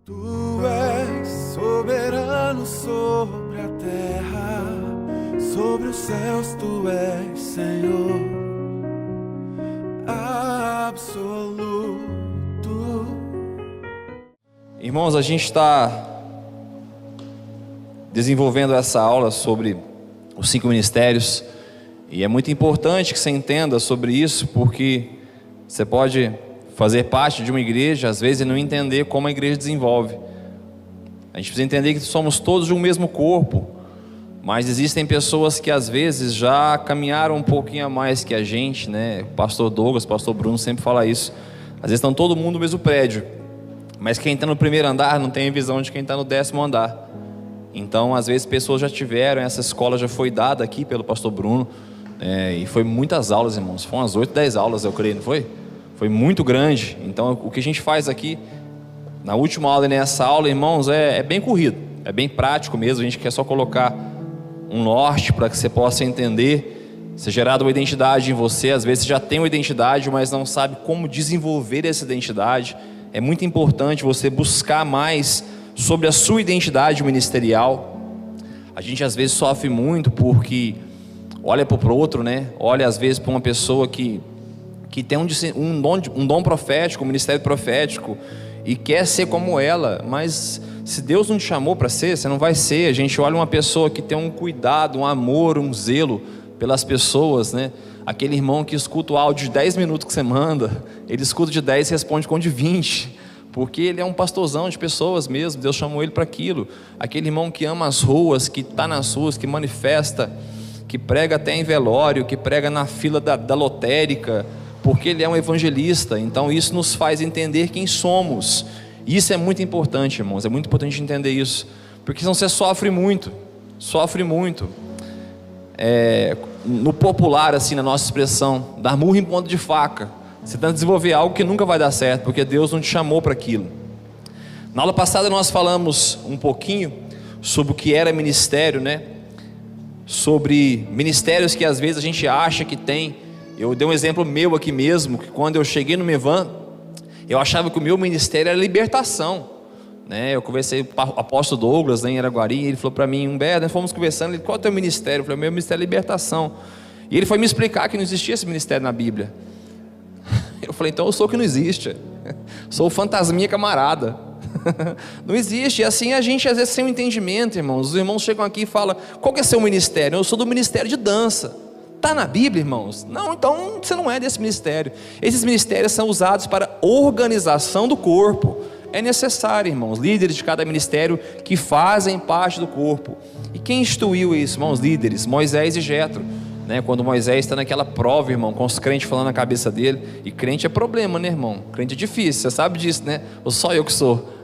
Tu és soberano sobre a terra, sobre os céus tu és Senhor absoluto. Irmãos, a gente está desenvolvendo essa aula sobre os 5 ministérios, e é muito importante que você entenda sobre isso, porque você pode fazer parte de uma igreja, às vezes, e não entender como a igreja desenvolve. A gente precisa entender que somos todos de um mesmo corpo, mas existem pessoas que às vezes já caminharam um pouquinho a mais que a gente, né? O pastor Douglas, o pastor Bruno sempre fala isso. Às vezes estão todo mundo no mesmo prédio, mas quem está no primeiro andar não tem a visão de quem está no 10º andar. Então, às vezes, pessoas já tiveram, essa escola já foi dada aqui pelo pastor Bruno, e foi muitas aulas, irmãos, foram umas 8, 10 aulas, eu creio, não foi? Foi muito grande. Então, o que a gente faz aqui, na última aula e nessa aula, irmãos, é bem corrido, é bem prático mesmo. A gente quer só colocar um norte para que você possa entender, ser gerada uma identidade em você. Às vezes você já tem uma identidade, mas não sabe como desenvolver essa identidade. É muito importante você buscar mais sobre a sua identidade ministerial. A gente às vezes sofre muito porque olha para o outro, né? Olha às vezes para uma pessoa que tem um dom profético, um ministério profético, e quer ser como ela, mas se Deus não te chamou para ser, você não vai ser. A gente olha uma pessoa que tem um cuidado, um amor, um zelo pelas pessoas, né? Aquele irmão que escuta o áudio de 10 minutos que você manda, ele escuta de 10 e responde com de 20, porque ele é um pastorzão de pessoas mesmo, Deus chamou ele para aquilo. Aquele irmão que ama as ruas, que está nas ruas, que manifesta, que prega até em velório, que prega na fila da lotérica, porque ele é um evangelista. Então isso nos faz entender quem somos. Isso é muito importante, irmãos, é muito importante entender isso, porque senão você sofre muito. No popular, assim, na nossa expressão, dar murro em ponta de faca. Você tenta desenvolver algo que nunca vai dar certo, porque Deus não te chamou para aquilo. Na aula passada nós falamos um pouquinho sobre o que era ministério, né? Sobre ministérios que às vezes a gente acha que tem. Eu dei um exemplo meu aqui mesmo, que quando eu cheguei no Mevan, eu achava que o meu ministério era libertação, né? Eu conversei com o apóstolo Douglas, né, em Araguari, e ele falou para mim, Humberto, nós fomos conversando, ele, qual é o teu ministério? Eu falei, meu ministério é libertação. E ele foi me explicar que não existia esse ministério na Bíblia. Eu falei, então eu sou o que não existe, sou o fantasminha camarada. Não existe. E assim a gente às vezes sem um entendimento, irmãos. Os irmãos chegam aqui e falam, qual que é seu ministério? Eu sou do ministério de dança. Está na Bíblia, irmãos? Não, então você não é desse ministério. Esses ministérios são usados para organização do corpo. É necessário, irmãos, líderes de cada ministério que fazem parte do corpo. E quem instituiu isso, irmãos? Líderes, Moisés e Jetro, né? Quando Moisés está naquela prova, irmão, com os crentes falando na cabeça dele. E crente é problema, né, irmão? Crente é difícil, você sabe disso, né? Ou só eu que sou?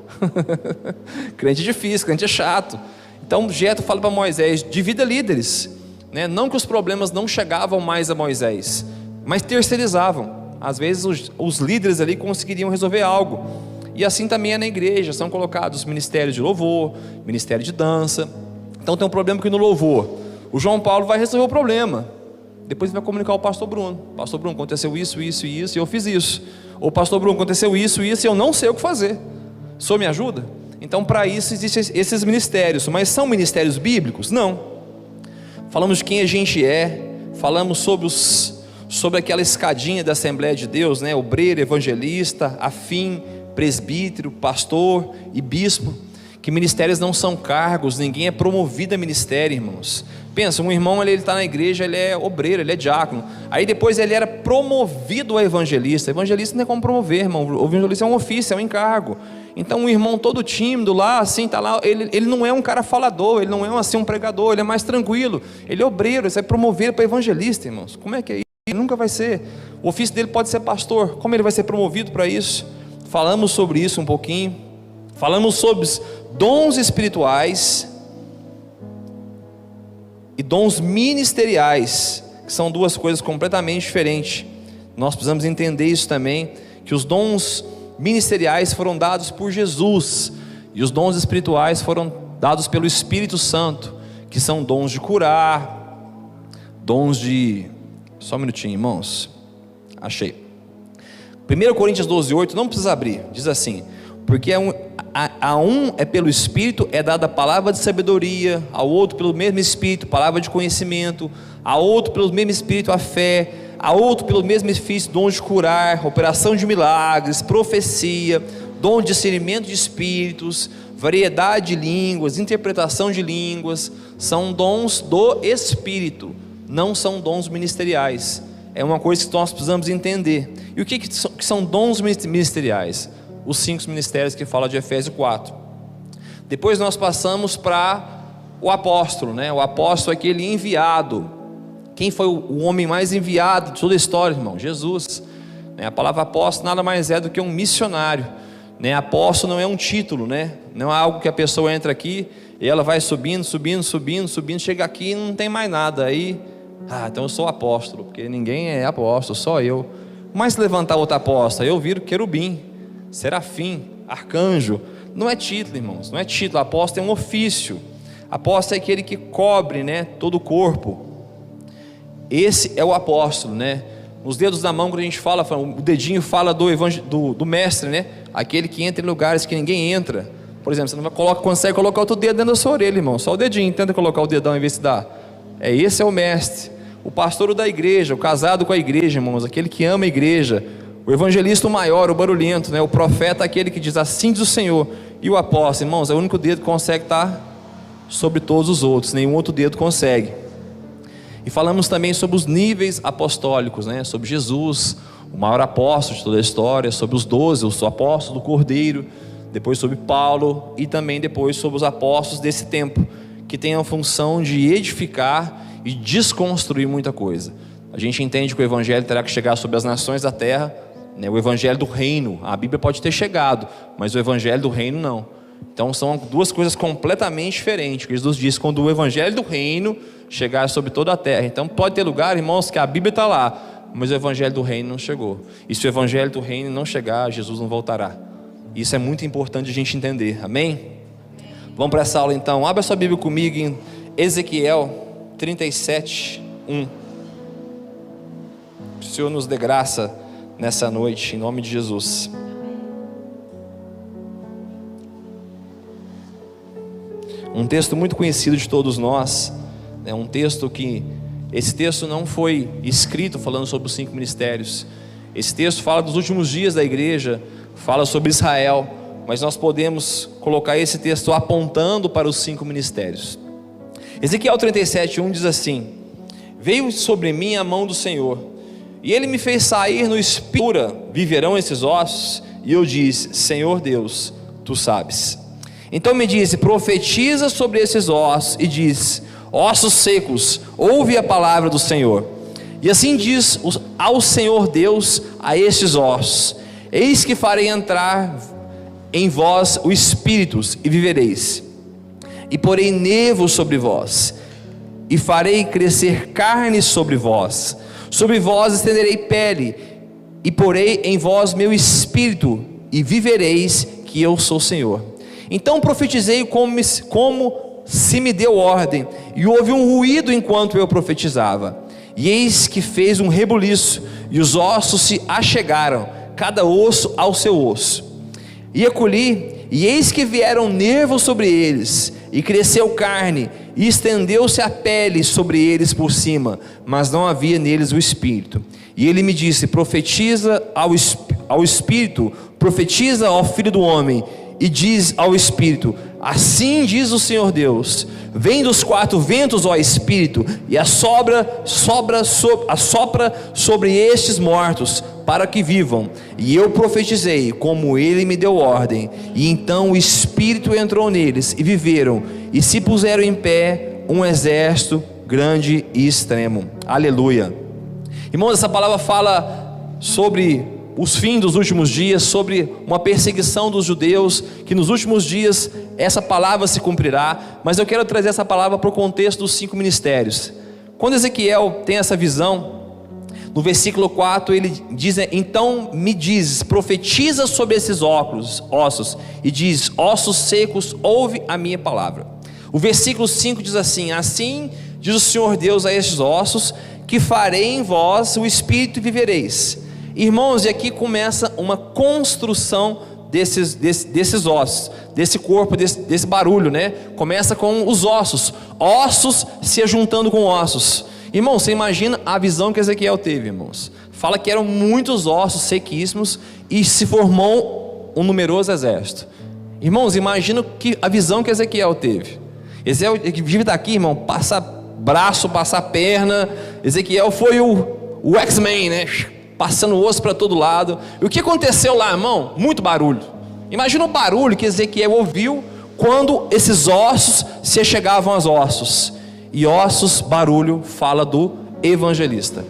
Crente é difícil, crente é chato. Então Jetro fala para Moisés, divida líderes, né? Não que os problemas não chegavam mais a Moisés, mas terceirizavam. Às vezes os líderes ali conseguiriam resolver algo. E assim também é na igreja, são colocados ministérios de louvor, ministério de dança. Então tem um problema aqui no louvor, o João Paulo vai resolver o problema, depois vai comunicar ao pastor Bruno. Pastor Bruno, aconteceu isso, isso e isso, e eu fiz isso. Ou pastor Bruno, aconteceu isso, isso, e eu não sei o que fazer, o senhor me ajuda? Então para isso existem esses ministérios. Mas são ministérios bíblicos? Não. Falamos de quem a gente é, falamos sobre aquela escadinha da Assembleia de Deus, né? Obreiro, evangelista, afim, presbítero, pastor e bispo. Que ministérios não são cargos, ninguém é promovido a ministério, irmãos. Pensa, um irmão ele está na igreja, ele é obreiro, ele é diácono, aí depois ele era promovido a evangelista. Evangelista não é como promover, irmão. O evangelista é um ofício, é um encargo. Então um irmão todo tímido lá, assim, tá lá, ele não é um cara falador, ele não é assim um pregador, ele é mais tranquilo, ele é obreiro, ele vai promover para evangelista, irmãos. Como é que é isso? Ele nunca vai ser. O ofício dele pode ser pastor, como ele vai ser promovido para isso? Falamos sobre isso um pouquinho. Falamos sobre os dons espirituais e dons ministeriais, que são duas coisas completamente diferentes. Nós precisamos entender isso também, que os dons ministeriais foram dados por Jesus, e os dons espirituais foram dados pelo Espírito Santo, que são dons de curar, dons de... Só um minutinho, irmãos. Achei. 1 Coríntios 12:8, não precisa abrir, diz assim, porque a um é pelo Espírito é dada a palavra de sabedoria, ao outro pelo mesmo Espírito, palavra de conhecimento, a outro pelo mesmo Espírito a fé, a outro pelo mesmo Espírito dom de curar, operação de milagres, profecia, dom de discernimento de espíritos, variedade de línguas, interpretação de línguas. São dons do Espírito, não são dons ministeriais. É uma coisa que nós precisamos entender. E o que são dons ministeriais? Os 5 ministérios que fala de Efésios 4. Depois nós passamos para o apóstolo, né? O apóstolo é aquele enviado. Quem foi o homem mais enviado de toda a história, irmão? Jesus. A palavra apóstolo nada mais é do que um missionário, né? Apóstolo não é um título, né? Não é algo que a pessoa entra aqui e ela vai subindo, chega aqui e não tem mais nada. Aí, então eu sou apóstolo, porque ninguém é apóstolo, só eu. Mas se levantar outro apóstolo, eu viro querubim, serafim, arcanjo. Não é título, irmãos, não é título. Apóstolo é um ofício. Apóstolo é aquele que cobre, né, todo o corpo. Esse é o apóstolo, né? Nos dedos da mão, quando a gente fala, o dedinho fala do mestre, né? Aquele que entra em lugares que ninguém entra. Por exemplo, você não consegue colocar outro dedo dentro da sua orelha, irmão. Só o dedinho, tenta colocar o dedão em vez de dar. Esse é o mestre. O pastor da igreja, o casado com a igreja, irmãos, aquele que ama a igreja. O evangelista o maior, o barulhento, né? O profeta, aquele que diz assim diz o Senhor. E o apóstolo, irmãos, é o único dedo que consegue estar sobre todos os outros. Nenhum outro dedo consegue. E falamos também sobre os níveis apostólicos, né? Sobre Jesus, o maior apóstolo de toda a história, sobre os 12, o apóstolo do Cordeiro, depois sobre Paulo e também depois sobre os apóstolos desse tempo, que tem a função de edificar e desconstruir muita coisa. A gente entende que o evangelho terá que chegar sobre as nações da terra, né? O evangelho do reino, a Bíblia pode ter chegado, mas o evangelho do reino não. Então são duas coisas completamente diferentes. Jesus diz, quando o evangelho do reino chegar sobre toda a terra. Então pode ter lugar, irmãos, que a Bíblia está lá, mas o evangelho do reino não chegou. E se o evangelho do reino não chegar, Jesus não voltará. Isso é muito importante a gente entender, amém? Vamos para essa aula então. Abra sua Bíblia comigo em Ezequiel 37, 1. O Senhor nos dê graça nessa noite, em nome de Jesus. Um texto muito conhecido de todos nós, é um texto que, esse texto não foi escrito falando sobre os 5 ministérios. Esse texto fala dos últimos dias da igreja, fala sobre Israel, mas nós podemos colocar esse texto apontando para os 5 ministérios. Ezequiel 37:1 diz assim: veio sobre mim a mão do Senhor, e ele me fez sair no espírito, viverão esses ossos? E eu disse: Senhor Deus, tu sabes. Então me disse: profetiza sobre esses ossos, e diz: ossos secos, ouve a palavra do Senhor. E assim diz ao Senhor Deus a estes ossos: eis que farei entrar em vós o espírito, e vivereis. E porei nevo sobre vós, e farei crescer carne sobre vós estenderei pele, e porei em vós meu espírito, e vivereis, que eu sou o Senhor. Então profetizei como se me deu ordem, e houve um ruído enquanto eu profetizava, e eis que fez um rebuliço, e os ossos se achegaram, cada osso ao seu osso. E acolhi, e eis que vieram nervos sobre eles, e cresceu carne, e estendeu-se a pele sobre eles por cima, mas não havia neles o espírito. E ele me disse: profetiza ao espírito, profetiza ao filho do homem, e diz ao espírito: assim diz o Senhor Deus: vem dos 4 ventos, ó espírito, e assopra sobre estes mortos, para que vivam. E eu profetizei como ele me deu ordem, e então o espírito entrou neles, e viveram, e se puseram em pé um exército grande e extremo. Aleluia. Irmãos, essa palavra fala sobre os fins dos últimos dias, sobre uma perseguição dos judeus, que nos últimos dias essa palavra se cumprirá. Mas eu quero trazer essa palavra para o contexto dos 5 ministérios. Quando Ezequiel tem essa visão, no versículo 4 ele diz: então me dizes, profetiza sobre esses ossos, e diz: ossos secos, ouve a minha palavra. O versículo 5 diz assim: assim diz o Senhor Deus a estes ossos, que farei em vós o espírito e vivereis. Irmãos, e aqui começa uma construção desses ossos, desse corpo, desse barulho, né? Começa com os ossos se juntando com ossos. Irmão, você imagina a visão que Ezequiel teve, irmãos. Fala que eram muitos ossos sequíssimos e se formou um numeroso exército. Irmãos, imagina a visão que Ezequiel teve. Ezequiel vive daqui, irmão, passar braço, passar perna. Ezequiel foi o X-Men, né? Passando osso para todo lado. E o que aconteceu lá, irmão? Muito barulho. Imagina o barulho que Ezequiel ouviu quando esses ossos se chegavam aos ossos. E ossos, barulho, fala do evangelista.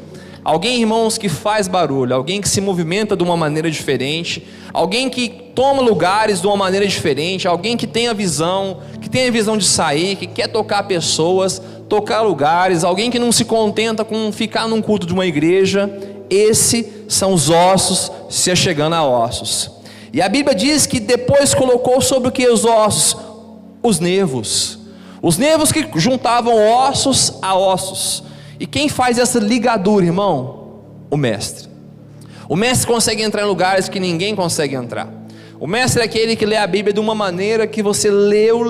Alguém, irmãos, que faz barulho, alguém que se movimenta de uma maneira diferente, alguém que toma lugares de uma maneira diferente, alguém que tem a visão de sair, que quer tocar pessoas, tocar lugares, alguém que não se contenta com ficar num culto de uma igreja. Esses são os ossos se chegando a ossos. E a Bíblia diz que depois colocou sobre o que os ossos? Os nervos. Os nervos que juntavam ossos a ossos. E quem faz essa ligadura, irmão? O mestre. O mestre consegue entrar em lugares que ninguém consegue entrar. O mestre é aquele que lê a Bíblia de uma maneira que você leu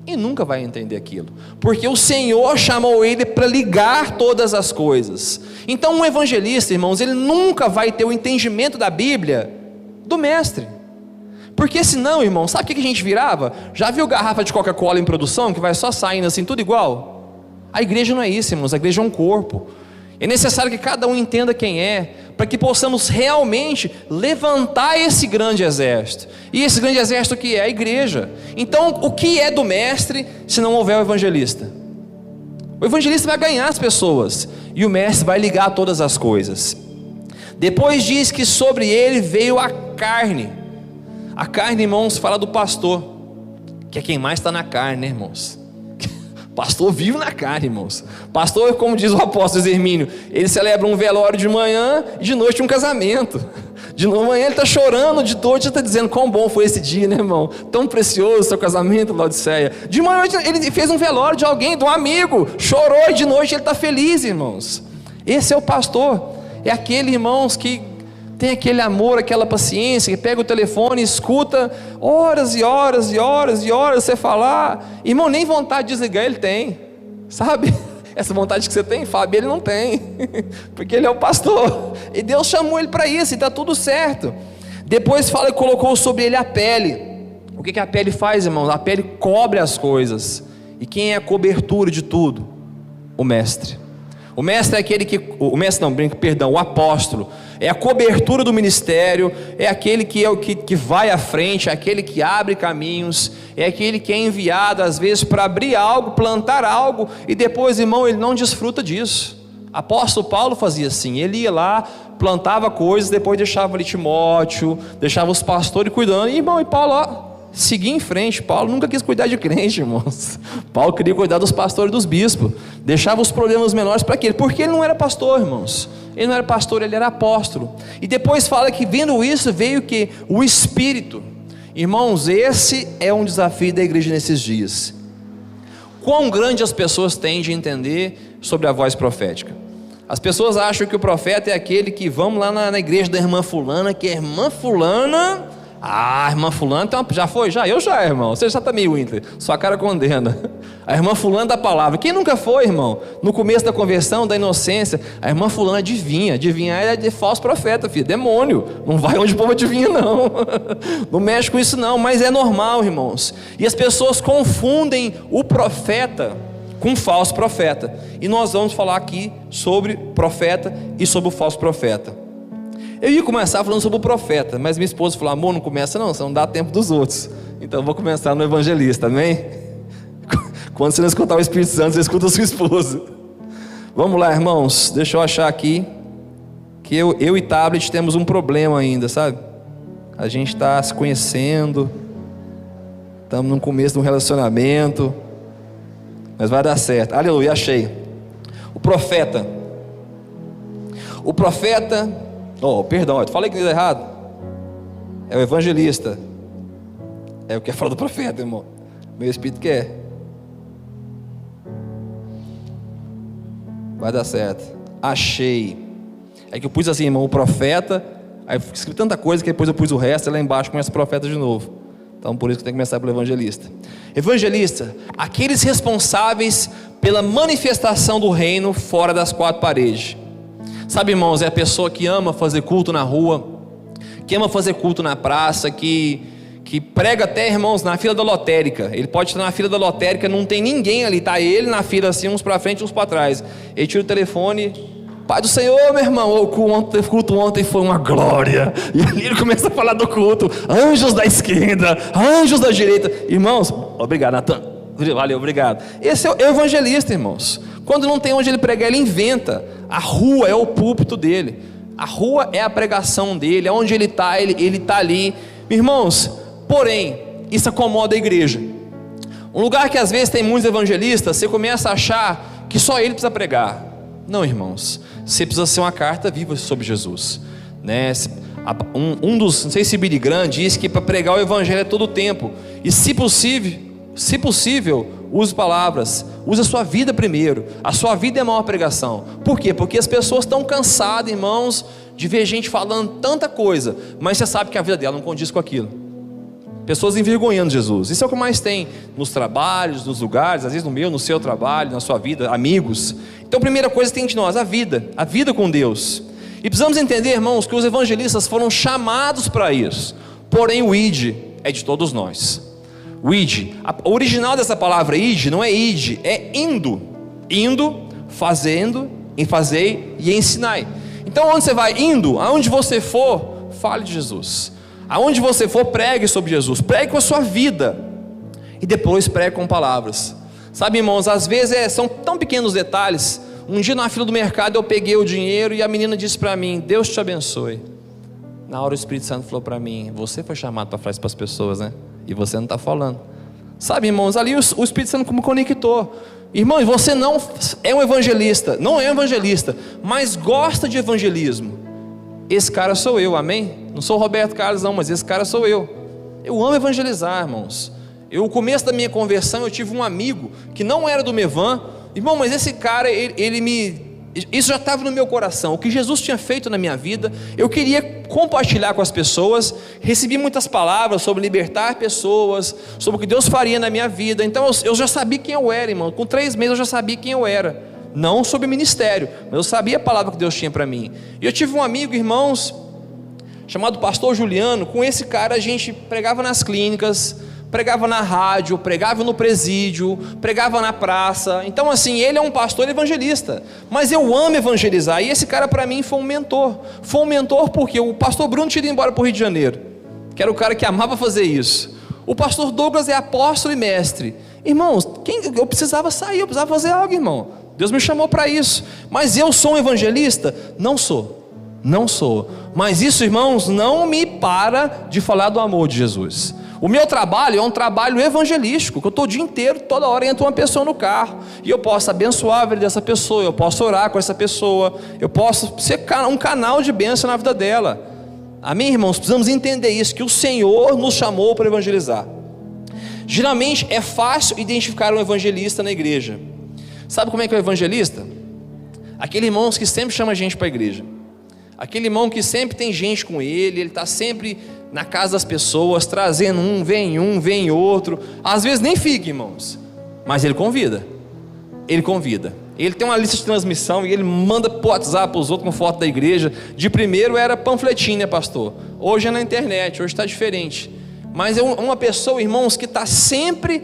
e nunca vai entender aquilo, porque o Senhor chamou ele para ligar todas as coisas. Então um evangelista, irmãos, ele nunca vai ter o entendimento da Bíblia do mestre, porque senão, irmão, sabe o que a gente virava? Já viu garrafa de Coca-Cola em produção, que vai só saindo assim, tudo igual? A igreja não é isso, irmãos, a igreja é um corpo. É necessário que cada um entenda quem é, para que possamos realmente levantar esse grande exército. E esse grande exército que é a igreja. Então, o que é do mestre se não houver o evangelista? O evangelista vai ganhar as pessoas, e o mestre vai ligar todas as coisas. Depois diz que sobre ele veio a carne. A carne, irmãos, fala do pastor, que é quem mais está na carne, né, irmãos? Pastor vive na carne, irmãos. Pastor, como diz o apóstolo Hermínio, ele celebra um velório de manhã e de noite um casamento. De manhã ele está chorando, de noite ele está dizendo quão bom foi esse dia, né, irmão? Tão precioso seu casamento, Laodiceia. De manhã ele fez um velório de alguém, de um amigo, chorou, e de noite ele está feliz, irmãos. Esse é o pastor. É aquele, irmãos, que tem aquele amor, aquela paciência, que pega o telefone e escuta horas e horas e horas e horas você falar. Irmão, nem vontade de desligar ele tem, sabe? Essa vontade que você tem, Fábio, ele não tem, porque ele é o pastor, e Deus chamou ele para isso, e está tudo certo. Depois fala que colocou sobre ele a pele. O que a pele faz, irmão? A pele cobre as coisas. E quem é a cobertura de tudo? O mestre. O mestre é aquele que, o apóstolo, é a cobertura do ministério, é aquele que vai à frente, é aquele que abre caminhos, é aquele que é enviado às vezes para abrir algo, plantar algo, e depois, irmão, ele não desfruta disso. Apóstolo Paulo fazia assim, ele ia lá, plantava coisas, depois deixava ali Timóteo, deixava os pastores cuidando, e irmão, e Paulo, ó, seguir em frente. Paulo nunca quis cuidar de crente, irmãos. Paulo queria cuidar dos pastores e dos bispos, deixava os problemas menores para aquele, porque ele não era pastor, irmãos. Ele não era pastor, ele era apóstolo. E depois fala que vendo isso veio o que? O Espírito. Irmãos, esse é um desafio da igreja nesses dias. Quão grande as pessoas têm de entender sobre a voz profética? As pessoas acham que o profeta é aquele que vamos lá na igreja da irmã fulana, que a irmã fulana... Ah, a irmã fulana já foi? Já? Eu já, irmão. Você já está meio Winter. Sua cara condena. A irmã fulana da palavra. Quem nunca foi, irmão? No começo da conversão, da inocência, a irmã fulana adivinha. Adivinhar é de falso profeta, filho. Demônio. Não vai onde o povo adivinha, não. Não mexe com isso, não. Mas é normal, irmãos. E as pessoas confundem o profeta com o falso profeta. E nós vamos falar aqui sobre profeta e sobre o falso profeta. Eu ia começar falando sobre o profeta, mas minha esposa falou, amor, não começa não, você não dá tempo dos outros. Então eu vou começar no evangelista, amém? Quando você não escutar o Espírito Santo, você escuta a sua esposa. Vamos lá, irmãos, deixa eu achar aqui, que eu e Tablet temos um problema ainda, sabe? A gente está se conhecendo, estamos no começo de um relacionamento, mas vai dar certo. Aleluia, achei. O profeta, perdão, eu falei que deu errado. É o evangelista. É o que é falar do profeta, irmão. Meu espírito quer. Vai dar certo. Achei. É que eu pus assim, irmão, o profeta. Aí escrevi tanta coisa que depois eu pus o resto, e lá embaixo começa profeta de novo. Então por isso que tem que começar pelo evangelista. Evangelista, aqueles responsáveis pela manifestação do reino fora das quatro paredes. Sabe, irmãos, é a pessoa que ama fazer culto na rua, que ama fazer culto na praça, que prega até, irmãos, na fila da lotérica. Ele pode estar na fila da lotérica, não tem ninguém ali, está ele na fila assim, uns para frente, uns para trás. Ele tira o telefone: Pai do Senhor, meu irmão, o culto ontem foi uma glória. E ali ele começa a falar do culto: anjos da esquerda, anjos da direita. Irmãos, obrigado, Natan, valeu, obrigado. Esse é o evangelista, irmãos. Quando não tem onde ele pregar, ele inventa. A rua é o púlpito dele, a rua é a pregação dele, é onde ele está ali. Irmãos, porém, isso acomoda a igreja. Um lugar que às vezes tem muitos evangelistas, você começa a achar que só ele precisa pregar. Não, irmãos, você precisa ser uma carta viva sobre Jesus, né? Não sei se Billy Graham diz que para pregar o evangelho é todo o tempo. E se possível, use palavras, use a sua vida primeiro. A sua vida é a maior pregação. Por quê? Porque as pessoas estão cansadas, irmãos, de ver gente falando tanta coisa, mas você sabe que a vida dela não condiz com aquilo. Pessoas envergonhando Jesus. Isso é o que mais tem nos trabalhos, nos lugares, às vezes no meu, no seu trabalho, na sua vida, amigos. Então a primeira coisa que tem de nós, a vida com Deus. E precisamos entender, irmãos, que os evangelistas foram chamados para isso. Porém o id é de todos nós. O id, o original dessa palavra id não é id, é indo, fazendo, em fazei e ensinai. Então onde você vai? Indo, aonde você for, fale de Jesus. Aonde você for, pregue sobre Jesus, pregue com a sua vida, e depois pregue com palavras. Sabe, irmãos, às vezes são tão pequenos detalhes. Um dia na fila do mercado eu peguei o dinheiro e a menina disse para mim: Deus te abençoe. Na hora o Espírito Santo falou para mim: você foi chamado para falar isso para as pessoas, né? E você não está falando. Sabe, irmãos, ali o Espírito Santo me conectou. Irmãos, você não é um evangelista, não é um evangelista, mas gosta de evangelismo. Esse cara sou eu, amém? Não sou o Roberto Carlos não, mas esse cara sou eu. Eu amo evangelizar, irmãos. No começo da minha conversão eu tive um amigo que não era do Mevan. Irmão, mas esse cara, isso já estava no meu coração. O que Jesus tinha feito na minha vida, eu queria compartilhar com as pessoas. Recebi muitas palavras sobre libertar pessoas, sobre o que Deus faria na minha vida. Então eu já sabia quem eu era, irmão. Com 3 meses eu já sabia quem eu era. Não sobre ministério, mas eu sabia a palavra que Deus tinha para mim. E eu tive um amigo, irmãos, chamado pastor Juliano. Com esse cara a gente pregava nas clínicas, pregava na rádio, pregava no presídio, pregava na praça. Então assim, ele é um pastor evangelista, mas eu amo evangelizar. E esse cara para mim foi um mentor porque o pastor Bruno tinha ido embora para o Rio de Janeiro, que era o cara que amava fazer isso. O pastor Douglas é apóstolo e mestre. Irmãos, eu precisava sair, eu precisava fazer algo, irmão. Deus me chamou para isso. Mas eu sou um evangelista? Não sou. Mas isso, irmãos, não me para de falar do amor de Jesus. O meu trabalho é um trabalho evangelístico, que eu estou o dia inteiro, toda hora entra uma pessoa no carro, e eu posso abençoar a vida dessa pessoa, eu posso orar com essa pessoa, eu posso ser um canal de bênção na vida dela. Amém, irmãos? Precisamos entender isso, que o Senhor nos chamou para evangelizar. Geralmente é fácil identificar um evangelista na igreja. Sabe como é que é o evangelista? Aquele irmão que sempre chama a gente para a igreja, aquele irmão que sempre tem gente com ele está sempre na casa das pessoas, trazendo vem outro, às vezes nem fica, irmãos, mas ele convida, ele tem uma lista de transmissão e ele manda para o WhatsApp para os outros com foto da igreja. De primeiro era panfletinho, né, pastor? Hoje é na internet, hoje está diferente, mas é uma pessoa, irmãos, que está sempre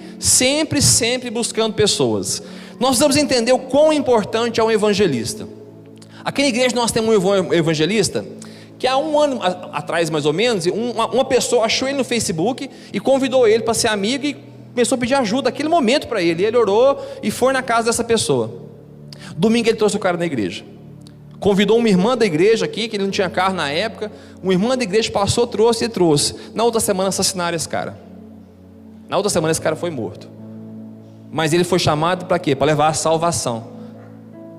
buscando pessoas. Nós precisamos entender o quão importante é um evangelista. Aqui na igreja nós temos um evangelista que há 1 ano atrás mais ou menos, uma pessoa achou ele no Facebook e convidou ele para ser amigo e começou a pedir ajuda naquele momento para ele. Ele orou e foi na casa dessa pessoa. Domingo ele trouxe o cara na igreja, convidou uma irmã da igreja aqui, que ele não tinha carro na época. Uma irmã da igreja passou, trouxe. Na outra semana assassinaram esse cara. Na outra semana esse cara foi morto. Mas ele foi chamado para quê? Para levar a salvação.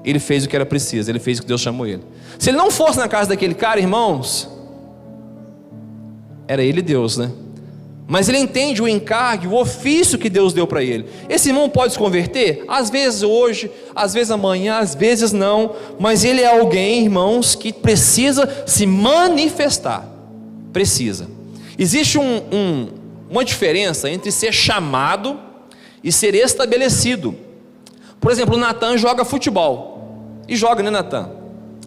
Ele fez o que era preciso, ele fez o que Deus chamou ele. Se ele não fosse na casa daquele cara, irmãos, era ele e Deus, né? mas ele entende o encargo, o ofício que Deus deu para ele. Esse irmão pode se converter? Às vezes hoje, às vezes amanhã, às vezes não, mas ele é alguém, irmãos, que precisa se manifestar. Precisa. Existe uma diferença entre ser chamado e ser estabelecido. Por exemplo, o Natan joga futebol, e joga, né, Natan?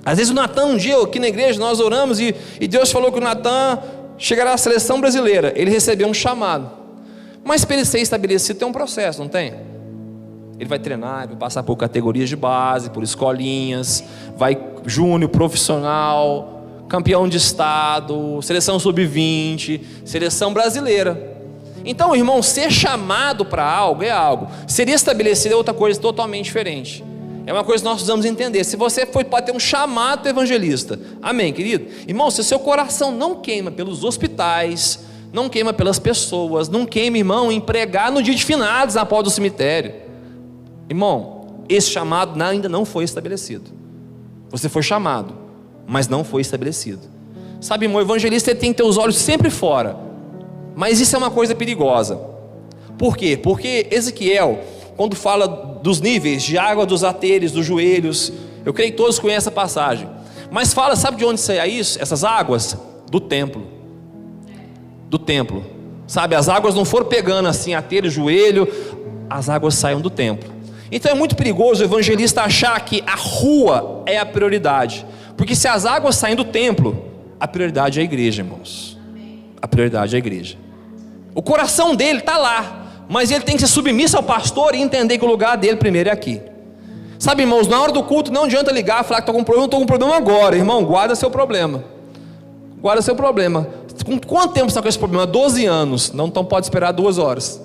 Às vezes o Natan, um dia aqui na igreja, nós oramos e Deus falou que o Natan chegará à seleção brasileira. Ele recebeu um chamado, mas para ele ser estabelecido tem um processo, não tem? Ele vai treinar, vai passar por categorias de base, por escolinhas, vai júnior, profissional, campeão de estado, seleção sub-20, seleção brasileira. Então, irmão, ser chamado para algo é algo, ser estabelecido é outra coisa totalmente diferente. É uma coisa que nós precisamos entender. Se você pode ter um chamado evangelista, amém, querido? Irmão, se o seu coração não queima pelos hospitais, não queima pelas pessoas, não queima, irmão, em pregar no dia de finados na porta do cemitério, irmão, esse chamado ainda não foi estabelecido. Você foi chamado, mas não foi estabelecido. Sabe, irmão, o evangelista tem que ter os olhos sempre fora, mas isso é uma coisa perigosa. Por quê? Porque Ezequiel, quando fala dos níveis de água dos ateres, dos joelhos, eu creio que todos conhecem essa passagem, mas fala, sabe de onde saia isso? Essas águas? Do templo. Do templo, sabe, as águas não foram pegando assim, ateiro, joelho, as águas saem do templo. Então é muito perigoso o evangelista achar que a rua é a prioridade, porque se as águas saem do templo, a prioridade é a igreja, irmãos. A prioridade é a igreja. O coração dele está lá, mas ele tem que ser submisso ao pastor e entender que o lugar dele primeiro é aqui. Sabe, irmãos, na hora do culto não adianta ligar e falar que estou com um problema, estou com um problema agora. Irmão, guarda seu problema. Guarda seu problema. Com quanto tempo você está com esse problema? 12 anos. Não, então pode esperar 2 horas.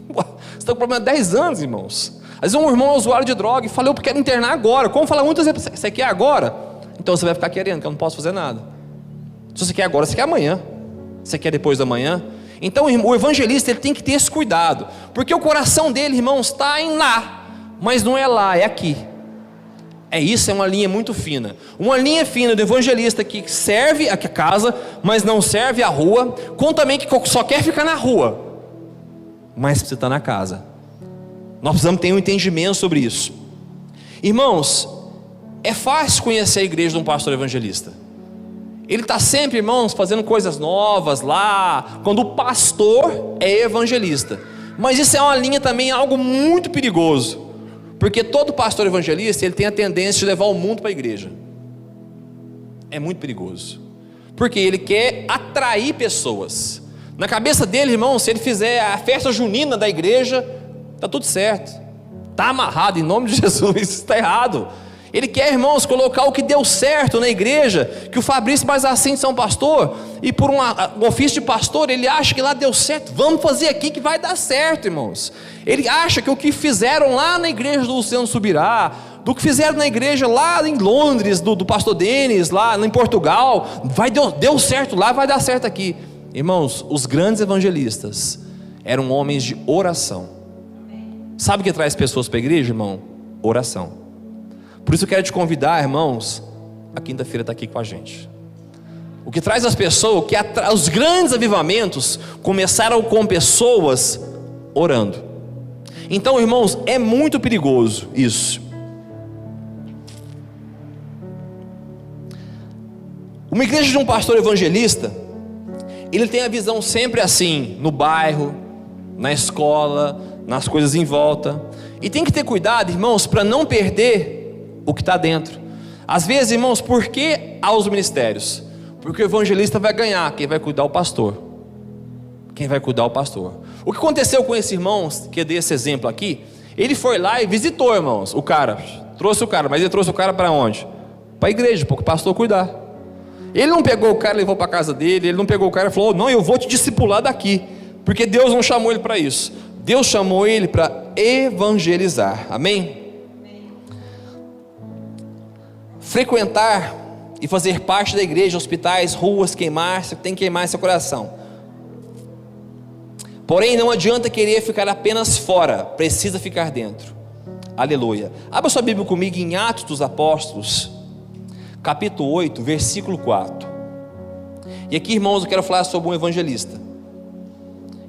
Você está com problema há 10 anos, irmãos. Às vezes um irmão é usuário de droga e fala, eu quero internar agora. Como fala muitas vezes, você quer agora? Então você vai ficar querendo, que eu não posso fazer nada. Se você quer agora, você quer amanhã. Você quer depois da manhã? Então o evangelista, ele tem que ter esse cuidado, porque o coração dele, irmãos, está em lá, mas não é lá, é aqui. É isso, é uma linha muito fina. Uma linha fina do evangelista que serve a casa, mas não serve a rua, como também que só quer ficar na rua, mas precisa estar na casa. Nós precisamos ter um entendimento sobre isso. Irmãos, é fácil conhecer a igreja de um pastor evangelista. Ele está sempre, irmãos, fazendo coisas novas lá, quando o pastor é evangelista. Mas isso é uma linha também, algo muito perigoso, porque todo pastor evangelista, ele tem a tendência de levar o mundo para a igreja. É muito perigoso, porque ele quer atrair pessoas. Na cabeça dele, irmão, se ele fizer a festa junina da igreja, está tudo certo, está amarrado em nome de Jesus, está errado. Ele quer, irmãos, colocar o que deu certo na igreja, que o Fabrício mais assim de São Pastor, e por um ofício de pastor, ele acha que lá deu certo, vamos fazer aqui que vai dar certo, irmãos. Ele acha que o que fizeram lá na igreja do Luciano Subirá, do que fizeram na igreja lá em Londres, do pastor Denis, lá em Portugal, deu certo lá, vai dar certo aqui. Irmãos, os grandes evangelistas eram homens de oração. Sabe o que traz pessoas para a igreja, irmão? Oração. Por isso eu quero te convidar, irmãos, a quinta-feira está aqui com a gente. O que traz as pessoas, os grandes avivamentos começaram com pessoas orando. Então, irmãos, é muito perigoso isso. Uma igreja de um pastor evangelista, ele tem a visão sempre assim, no bairro, na escola, nas coisas em volta. E tem que ter cuidado, irmãos, para não perder o que está dentro. Às vezes, irmãos, por que há os ministérios? Porque o evangelista vai ganhar, quem vai cuidar é o pastor. Quem vai cuidar é o pastor. O que aconteceu com esse irmão, que eu dei esse exemplo aqui, ele foi lá e visitou, irmãos, o cara, trouxe o cara, mas ele trouxe o cara para onde? Para a igreja, para o pastor cuidar. Ele não pegou o cara e levou para a casa dele, ele não pegou o cara e falou, não, eu vou te discipular daqui, porque Deus não chamou ele para isso. Deus chamou ele para evangelizar, amém? Frequentar e fazer parte da igreja, hospitais, ruas, você tem que queimar seu coração. Porém, não adianta querer ficar apenas fora, precisa ficar dentro. Aleluia. Abra sua Bíblia comigo em Atos dos Apóstolos, capítulo 8, versículo 4. E aqui, irmãos, eu quero falar sobre um evangelista.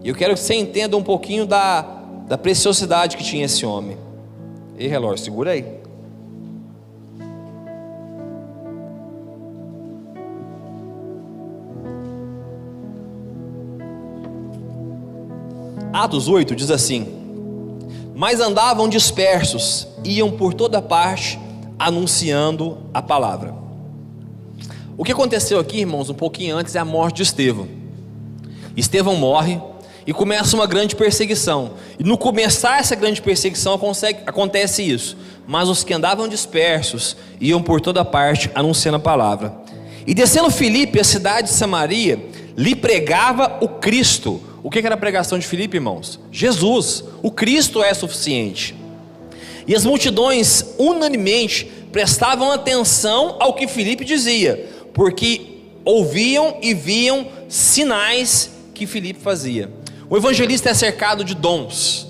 E eu quero que você entenda um pouquinho da preciosidade que tinha esse homem. Ei, relógio, segura aí. Atos 8 diz assim: mas andavam dispersos, iam por toda parte anunciando a palavra. O que aconteceu aqui, irmãos, um pouquinho antes, é a morte de Estevão. Estevão morre e começa uma grande perseguição. E no começar essa grande perseguição acontece isso: mas os que andavam dispersos iam por toda parte anunciando a palavra. E descendo Filipe, a cidade de Samaria, lhe pregava o Cristo. O que era a pregação de Filipe, irmãos? Jesus, o Cristo é suficiente. E as multidões unanimemente prestavam atenção ao que Filipe dizia, porque ouviam e viam sinais que Filipe fazia. O evangelista é cercado de dons,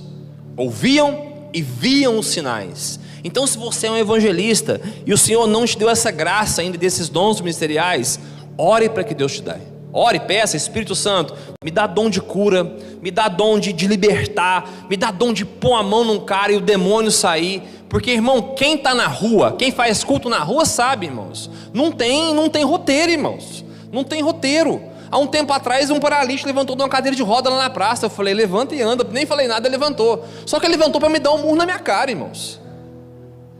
ouviam e viam os sinais. Então, se você é um evangelista e o Senhor não te deu essa graça ainda desses dons ministeriais, ore para que Deus te dê. Ore, peça: Espírito Santo, me dá dom de cura, me dá dom de libertar, me dá dom de pôr a mão num cara e o demônio sair. Porque, irmão, quem está na rua, quem faz culto na rua sabe, irmãos, não tem roteiro, irmãos, não tem roteiro. Há um tempo atrás um paralítico levantou de uma cadeira de roda lá na praça. Eu falei: levanta e anda. Nem falei nada, ele levantou. Só que ele levantou para me dar um murro na minha cara, irmãos.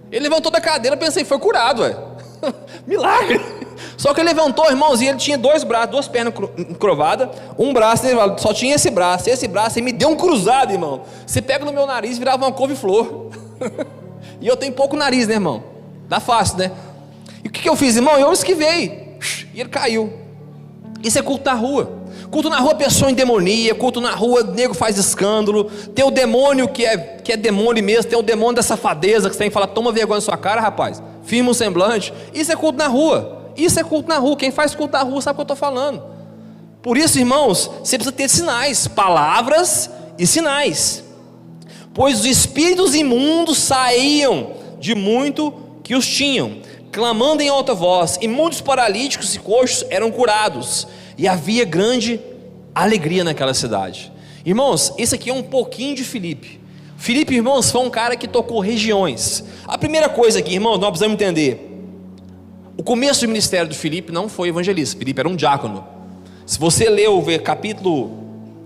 Ele levantou da cadeira, pensei, foi curado, milagre. Só que ele levantou, irmãos, e ele tinha dois braços, duas pernas encrovadas, um braço, só tinha esse braço, e me deu um cruzado, irmão. Você pega no meu nariz, virava uma couve-flor. E eu tenho pouco nariz, né, irmão? Dá fácil, né? E o que eu fiz, irmão? Eu esquivei, e ele caiu. Isso é culto na rua. Culto na rua, pessoa em demonia. Culto na rua, nego faz escândalo. Tem o demônio que é demônio mesmo. Tem o demônio da safadeza, que você tem que falar: toma vergonha na sua cara, rapaz, firma um semblante. Isso é culto na rua. Isso é culto na rua. Quem faz culto na rua sabe o que eu estou falando. Por isso, irmãos, você precisa ter sinais, palavras e sinais. Pois os espíritos imundos saíam de muito que os tinham, clamando em alta voz, e muitos paralíticos e coxos eram curados, e havia grande alegria naquela cidade. Irmãos, esse aqui é um pouquinho de Filipe. Filipe, irmãos, foi um cara que tocou regiões. A primeira coisa aqui, irmãos, nós precisamos entender: o começo do ministério de Filipe não foi evangelista. Filipe era um diácono. Se você ler o capítulo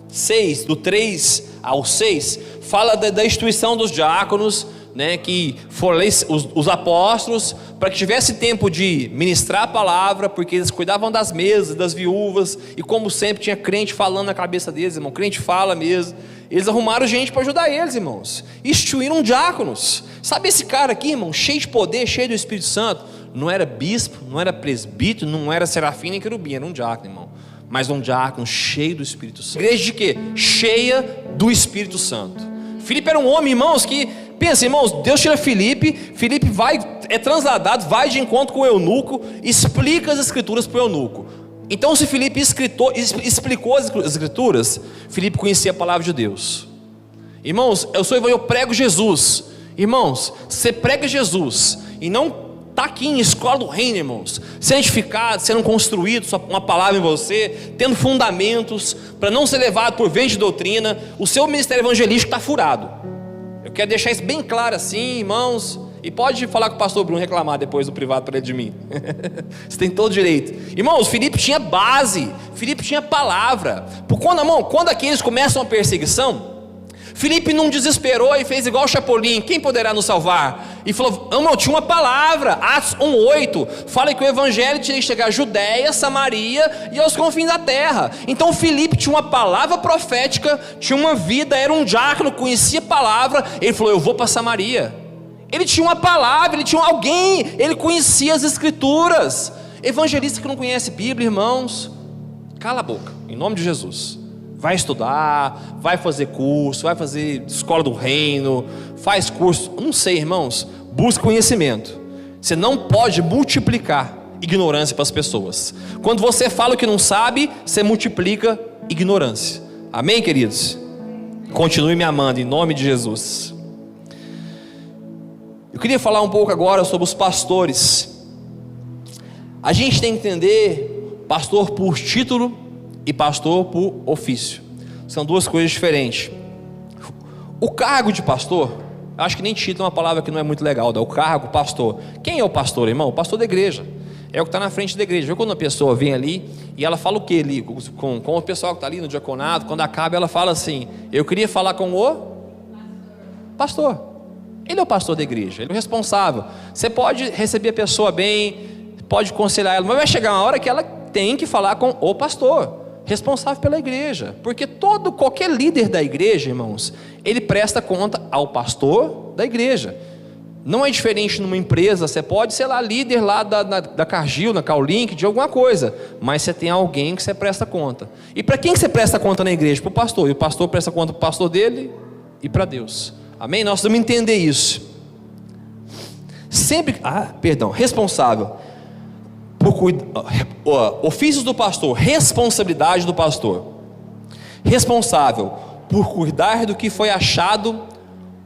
6, do 3 ao 6, fala da instituição dos diáconos, né, que foram os apóstolos, para que tivesse tempo de ministrar a palavra, porque eles cuidavam das mesas, das viúvas, e como sempre tinha crente falando na cabeça deles, irmão, crente fala mesmo. Eles arrumaram gente para ajudar eles, irmãos, instituíram diáconos. Sabe esse cara aqui, irmão, cheio de poder, cheio do Espírito Santo? Não era bispo, não era presbítero, não era serafim nem querubim, era um diácono, irmão, mas um diácono cheio do Espírito Santo. Igreja de quê? Cheia do Espírito Santo. Filipe era um homem, irmãos, que, pensa, irmãos, Deus tira Filipe é transladado, vai de encontro com o eunuco, explica as escrituras para o eunuco. Então, se Filipe explicou as escrituras, Filipe conhecia a palavra de Deus. Irmãos, eu prego Jesus. Irmãos, você prega Jesus e não está aqui em escola do reino, irmãos, sendo edificado, sendo construído uma palavra em você, tendo fundamentos, para não ser levado por vento de doutrina, o seu ministério evangelístico está furado. Eu quero deixar isso bem claro assim, irmãos. E pode falar com o pastor Bruno, reclamar depois do privado para ele de mim. Você tem todo direito. Irmãos, Filipe tinha base, Filipe tinha palavra. Quando aqueles começam a perseguição, Filipe não desesperou e fez igual o Chapolin: quem poderá nos salvar? E falou: não, tinha uma palavra. Atos 1:8 fala que o evangelho tinha que chegar a Judeia, Samaria e aos confins da terra. Então Filipe tinha uma palavra profética, tinha uma vida, era um diácono, conhecia a palavra. Ele falou: eu vou para Samaria. Ele tinha uma palavra, ele tinha alguém, ele conhecia as escrituras. Evangelista que não conhece Bíblia, irmãos, cala a boca, em nome de Jesus. Vai estudar, vai fazer curso, vai fazer escola do reino, faz curso, não sei, irmãos, busca conhecimento. Você não pode multiplicar ignorância para as pessoas. Quando você fala o que não sabe, você multiplica ignorância. Amém, queridos? Continue me amando em nome de Jesus. Eu queria falar um pouco agora sobre os pastores. A gente tem que entender pastor por título e pastor por ofício. São duas coisas diferentes. O cargo de pastor, acho que nem título é uma palavra que não é muito legal, o cargo, pastor. Quem é o pastor, irmão? O pastor da igreja. É o que está na frente da igreja. Viu quando a pessoa vem ali e ela fala o que ali? Com o pessoal que está ali no diaconato, quando acaba ela fala assim: eu queria falar com o pastor. Ele é o pastor da igreja, ele é o responsável. Você pode receber a pessoa bem, pode aconselhar ela, mas vai chegar uma hora que ela tem que falar com o pastor, responsável pela igreja. Porque qualquer líder da igreja, irmãos, ele presta conta ao pastor da igreja. Não é diferente numa empresa. Você pode ser lá líder lá da Cargill, na Callink, de alguma coisa, mas você tem alguém que você presta conta. E para quem que você presta conta na igreja? Para o pastor. E o pastor presta conta para o pastor dele e para Deus. Amém? Nós vamos entender isso. Responsável por ofícios do pastor, responsabilidade do pastor. Responsável por cuidar do que foi achado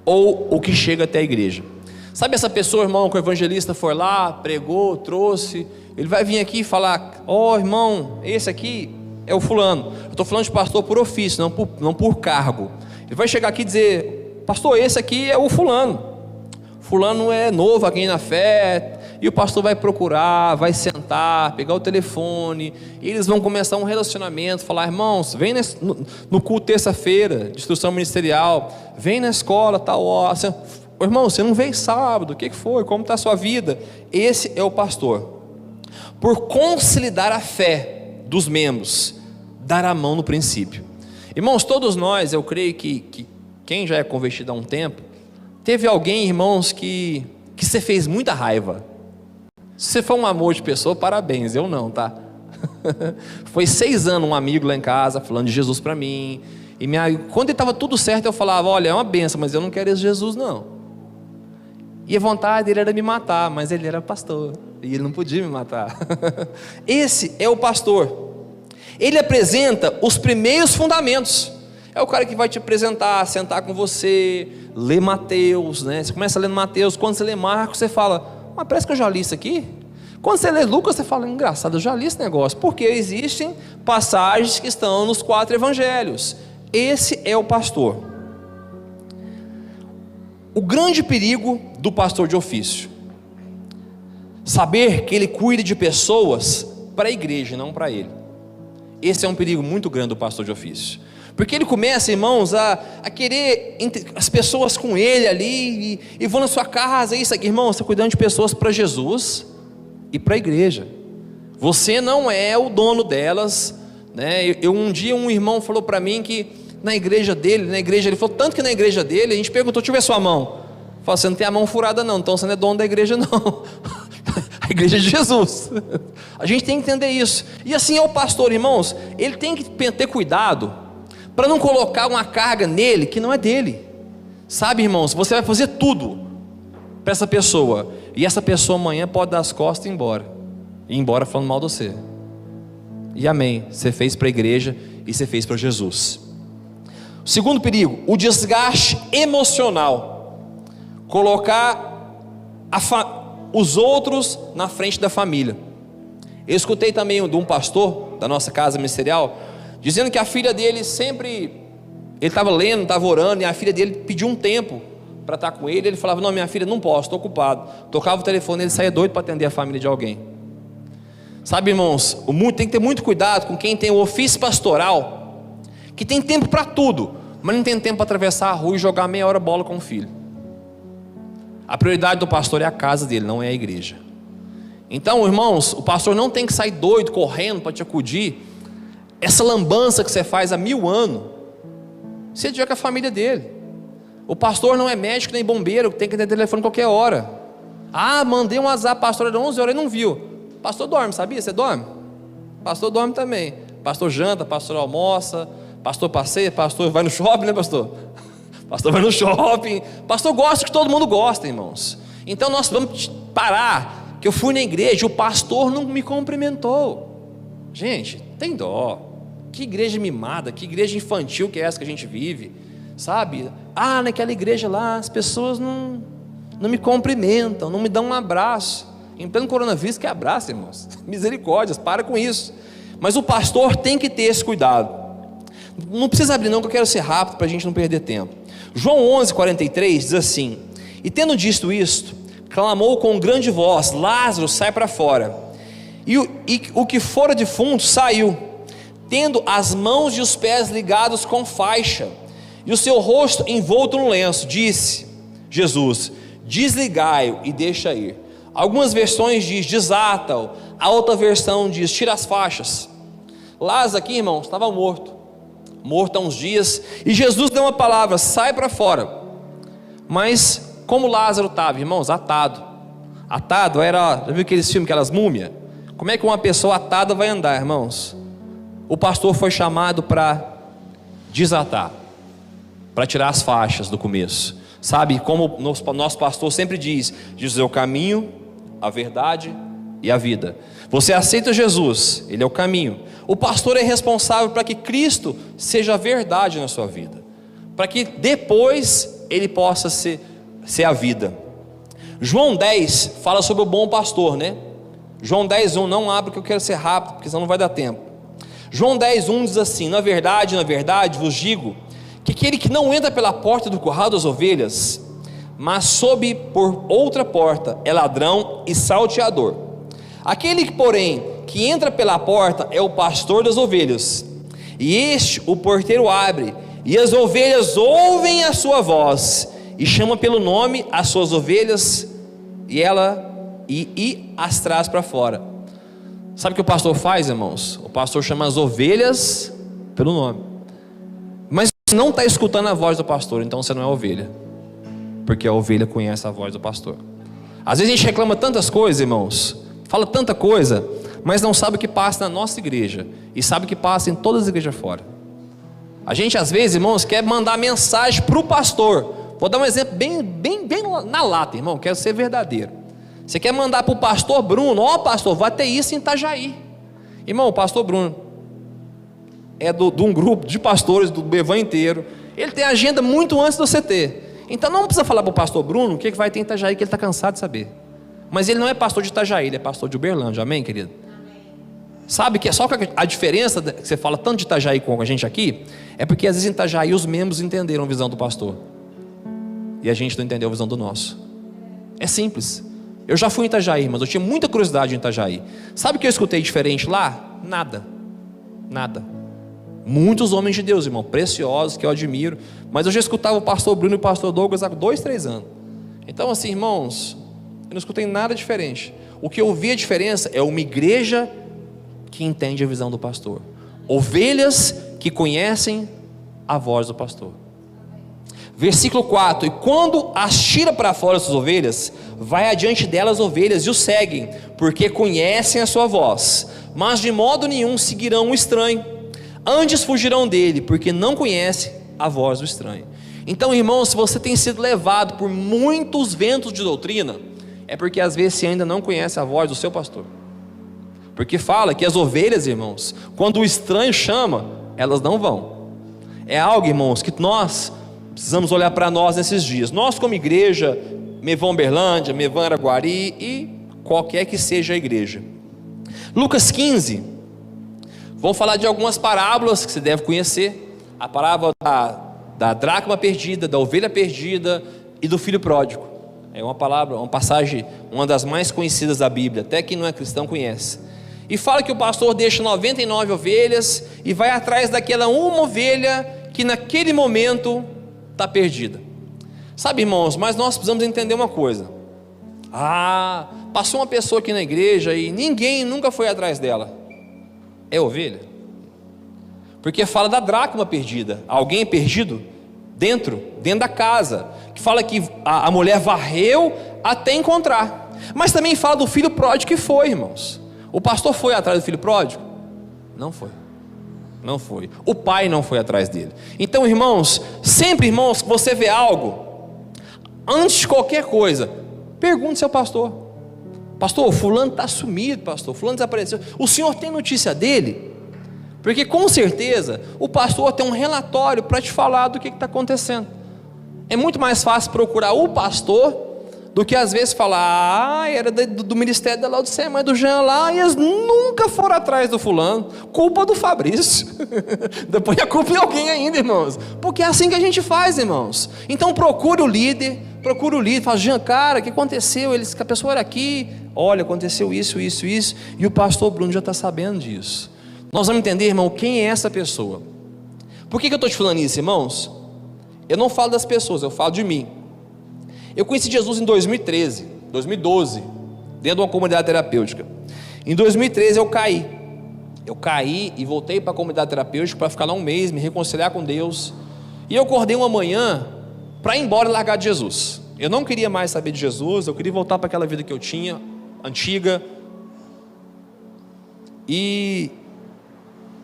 ou o que chega até a igreja. Sabe essa pessoa, irmão, que o evangelista foi lá, pregou, trouxe, ele vai vir aqui e falar: irmão, esse aqui é o fulano. Eu estou falando de pastor por ofício, não por cargo. Ele vai chegar aqui e dizer: pastor, esse aqui é o fulano. Fulano é novo aqui na fé. E o pastor vai procurar, vai sentar, pegar o telefone, e eles vão começar um relacionamento, falar: irmãos, vem no culto terça-feira, de instrução ministerial, vem na escola, tal hora. Irmão, você não veio sábado, o que foi? Como está a sua vida? Esse é o pastor. Por consolidar a fé dos membros, dar a mão no princípio. Irmãos, todos nós, eu creio que quem já é convertido há um tempo, teve alguém, irmãos, que você fez muita raiva. Se você for um amor de pessoa, parabéns, eu não, tá? Foi 6 anos um amigo lá em casa falando de Jesus para mim, e quando ele estava tudo certo, eu falava: olha, é uma benção, mas eu não quero esse Jesus não. E a vontade dele era me matar, mas ele era pastor, e ele não podia me matar. Esse é o pastor. Ele apresenta os primeiros fundamentos. É o cara que vai te apresentar, sentar com você, ler Mateus, né? Você começa lendo Mateus, quando você lê Marcos, você fala: mas parece que eu já li isso aqui. Quando você lê Lucas, você fala: engraçado, eu já li esse negócio. Porque existem passagens que estão nos 4 evangelhos. Esse é o pastor. O grande perigo do pastor de ofício: saber que ele cuida de pessoas para a igreja, não para ele. Esse é um perigo muito grande do pastor de ofício. Porque ele começa, irmãos, a querer as pessoas com ele ali, e vão na sua casa, isso aqui. Irmão, você está cuidando de pessoas para Jesus e para a igreja. Você não é o dono delas, né? Um dia um irmão falou para mim que na igreja dele, ele falou tanto que na igreja dele, a gente perguntou: deixa eu ver sua mão. Falou: você não tem a mão furada não, então você não é dono da igreja não. A igreja é de Jesus. A gente tem que entender isso. E assim é o pastor, irmãos. Ele tem que ter cuidado para não colocar uma carga nele que não é dele. Sabe, irmãos, você vai fazer tudo para essa pessoa, e essa pessoa amanhã pode dar as costas e ir embora falando mal de você. E amém, você fez para a igreja e você fez para Jesus. O segundo perigo: o desgaste emocional. Colocar os outros na frente da família. Eu escutei também de um pastor da nossa casa ministerial dizendo que a filha dele ele estava lendo, estava orando, e a filha dele pediu um tempo para estar com ele. Ele falava: não, minha filha, não posso, estou ocupado. Tocava o telefone, ele saía doido para atender a família de alguém. Sabe, irmãos, tem que ter muito cuidado com quem tem o ofício pastoral, que tem tempo para tudo, mas não tem tempo para atravessar a rua e jogar meia hora bola com o filho. A prioridade do pastor é a casa dele, não é a igreja. Então, irmãos, o pastor não tem que sair doido, correndo para te acudir. Essa lambança que você faz há 1000 anos, se tiver com a família dele. O pastor não é médico nem bombeiro, que tem que ter telefone qualquer hora. Mandei um WhatsApp, pastor, era 11 horas, ele não viu. Pastor dorme, sabia? Você dorme? Pastor dorme também. Pastor janta, pastor almoça, pastor passeia, pastor vai no shopping, né, pastor? Pastor vai no shopping. Pastor gosta que todo mundo gosta, irmãos. Então nós vamos parar. Que eu fui na igreja, o pastor não me cumprimentou. Gente, tem dó. Que igreja mimada, que igreja infantil que é essa que a gente vive, sabe? Naquela igreja lá, as pessoas não me cumprimentam, não me dão um abraço. Em pleno coronavírus, que abraço, irmãos. Misericórdias, para com isso. Mas o pastor tem que ter esse cuidado. Não precisa abrir não, que eu quero ser rápido para a gente não perder tempo. João 11:43 diz assim: e tendo dito isto, clamou com grande voz: Lázaro, sai para fora. E o que fora defunto saiu, tendo as mãos e os pés ligados com faixa, e o seu rosto envolto no lenço. Disse Jesus: desligai-o e deixa ir. Algumas versões diz: desata-o. A outra versão diz: tira as faixas. Lázaro aqui, irmãos, estava morto há uns dias, e Jesus deu uma palavra: sai para fora. Mas como Lázaro estava, irmãos, atado era, já viu aqueles filmes, aquelas múmias? Como é que uma pessoa atada vai andar, irmãos? O pastor foi chamado para desatar, para tirar as faixas do começo. Sabe, como nosso pastor sempre diz: Jesus é o caminho, a verdade e a vida. Você aceita Jesus, Ele é o caminho. O pastor é responsável para que Cristo seja a verdade na sua vida, para que depois Ele possa ser a vida. João 10 fala sobre o bom pastor, né? João 10:1, não abre que eu quero ser rápido, porque senão não vai dar tempo. João 10:1 diz assim: na verdade vos digo, que aquele que não entra pela porta do curral das ovelhas, mas sobe por outra porta, é ladrão e salteador. Aquele, porém, que entra pela porta é o pastor das ovelhas, e este o porteiro abre, e as ovelhas ouvem a sua voz, e chama pelo nome as suas ovelhas, e as traz para fora. Sabe o que o pastor faz, irmãos? O pastor chama as ovelhas pelo nome. Mas você não está escutando a voz do pastor, então você não é ovelha, porque a ovelha conhece a voz do pastor. Às vezes a gente reclama tantas coisas, irmãos, fala tanta coisa, mas não sabe o que passa na nossa igreja, e sabe o que passa em todas as igrejas fora. A gente às vezes, irmãos, quer mandar mensagem para o pastor. Vou dar um exemplo bem na lata, irmão, quero ser verdadeiro. Você quer mandar para o pastor Bruno: ó, pastor, vai ter isso em Itajaí. Irmão, o pastor Bruno é de um grupo de pastores do Bevan inteiro. Ele tem agenda muito antes do CT. Então não precisa falar para o pastor Bruno o que vai ter em Itajaí, que ele está cansado de saber. Mas ele não é pastor de Itajaí, ele é pastor de Uberlândia, amém, querido? Sabe que é só a diferença que você fala tanto de Itajaí com a gente aqui, é porque às vezes em Itajaí os membros entenderam a visão do pastor, e a gente não entendeu a visão do nosso. É simples. Eu já fui em Itajaí, mas eu tinha muita curiosidade em Itajaí. Sabe o que eu escutei diferente lá? Nada. Muitos homens de Deus, irmão, preciosos, que eu admiro, mas eu já escutava o pastor Bruno e o pastor Douglas há 2-3 anos. Então assim, irmãos, eu não escutei nada diferente. O que eu vi a diferença é uma igreja que entende a visão do pastor, ovelhas que conhecem a voz do pastor. Versículo 4: e quando as tira para fora as suas ovelhas, vai adiante delas as ovelhas e o seguem, porque conhecem a sua voz, mas de modo nenhum seguirão o estranho, antes fugirão dele, porque não conhecem a voz do estranho. Então, irmãos, se você tem sido levado por muitos ventos de doutrina, é porque às vezes você ainda não conhece a voz do seu pastor. Porque fala que as ovelhas, irmãos, quando o estranho chama, elas não vão. É algo, irmãos, que nós precisamos olhar para nós nesses dias. Nós como igreja, Mevan Uberlândia, Mevan Araguari e qualquer que seja a igreja. Lucas 15, vou falar de algumas parábolas que você deve conhecer. A parábola da dracma perdida, da ovelha perdida e do filho pródigo. É uma passagem, uma das mais conhecidas da Bíblia, até quem não é cristão conhece. E fala que o pastor deixa 99 ovelhas e vai atrás daquela uma ovelha que naquele momento está perdida. Sabe, irmãos, mas nós precisamos entender uma coisa. Passou uma pessoa aqui na igreja e ninguém nunca foi atrás dela. É ovelha? Porque fala da dracma perdida, alguém perdido dentro da casa, que fala que a mulher varreu até encontrar. Mas também fala do filho pródigo que foi, irmãos. O pastor foi atrás do filho pródigo? Não foi. O pai não foi atrás dele. Então, irmãos, sempre, irmãos, que você vê algo, antes de qualquer coisa, pergunte ao pastor: pastor, fulano está sumido, pastor, fulano desapareceu, o senhor tem notícia dele? Porque com certeza o pastor tem um relatório para te falar do que está acontecendo. É muito mais fácil procurar o pastor do que às vezes falar, era do ministério da Laodiceia, mas do Jean lá, e eles nunca foram atrás do fulano. Culpa do Fabrício. Depois a culpa em alguém ainda, irmãos, porque é assim que a gente faz, irmãos. Então procure o líder, fala: Jean, cara, o que aconteceu? A pessoa era aqui, olha, aconteceu isso, e o pastor Bruno já está sabendo disso. Nós vamos entender, irmão, quem é essa pessoa. Por que eu estou te falando isso, irmãos? Eu não falo das pessoas, eu falo de mim. Eu conheci Jesus em 2012, dentro de uma comunidade terapêutica. Em 2013 eu caí e voltei para a comunidade terapêutica para ficar lá um mês, me reconciliar com Deus. E eu acordei uma manhã para ir embora e largar de Jesus. Eu não queria mais saber de Jesus, eu queria voltar para aquela vida que eu tinha, antiga. E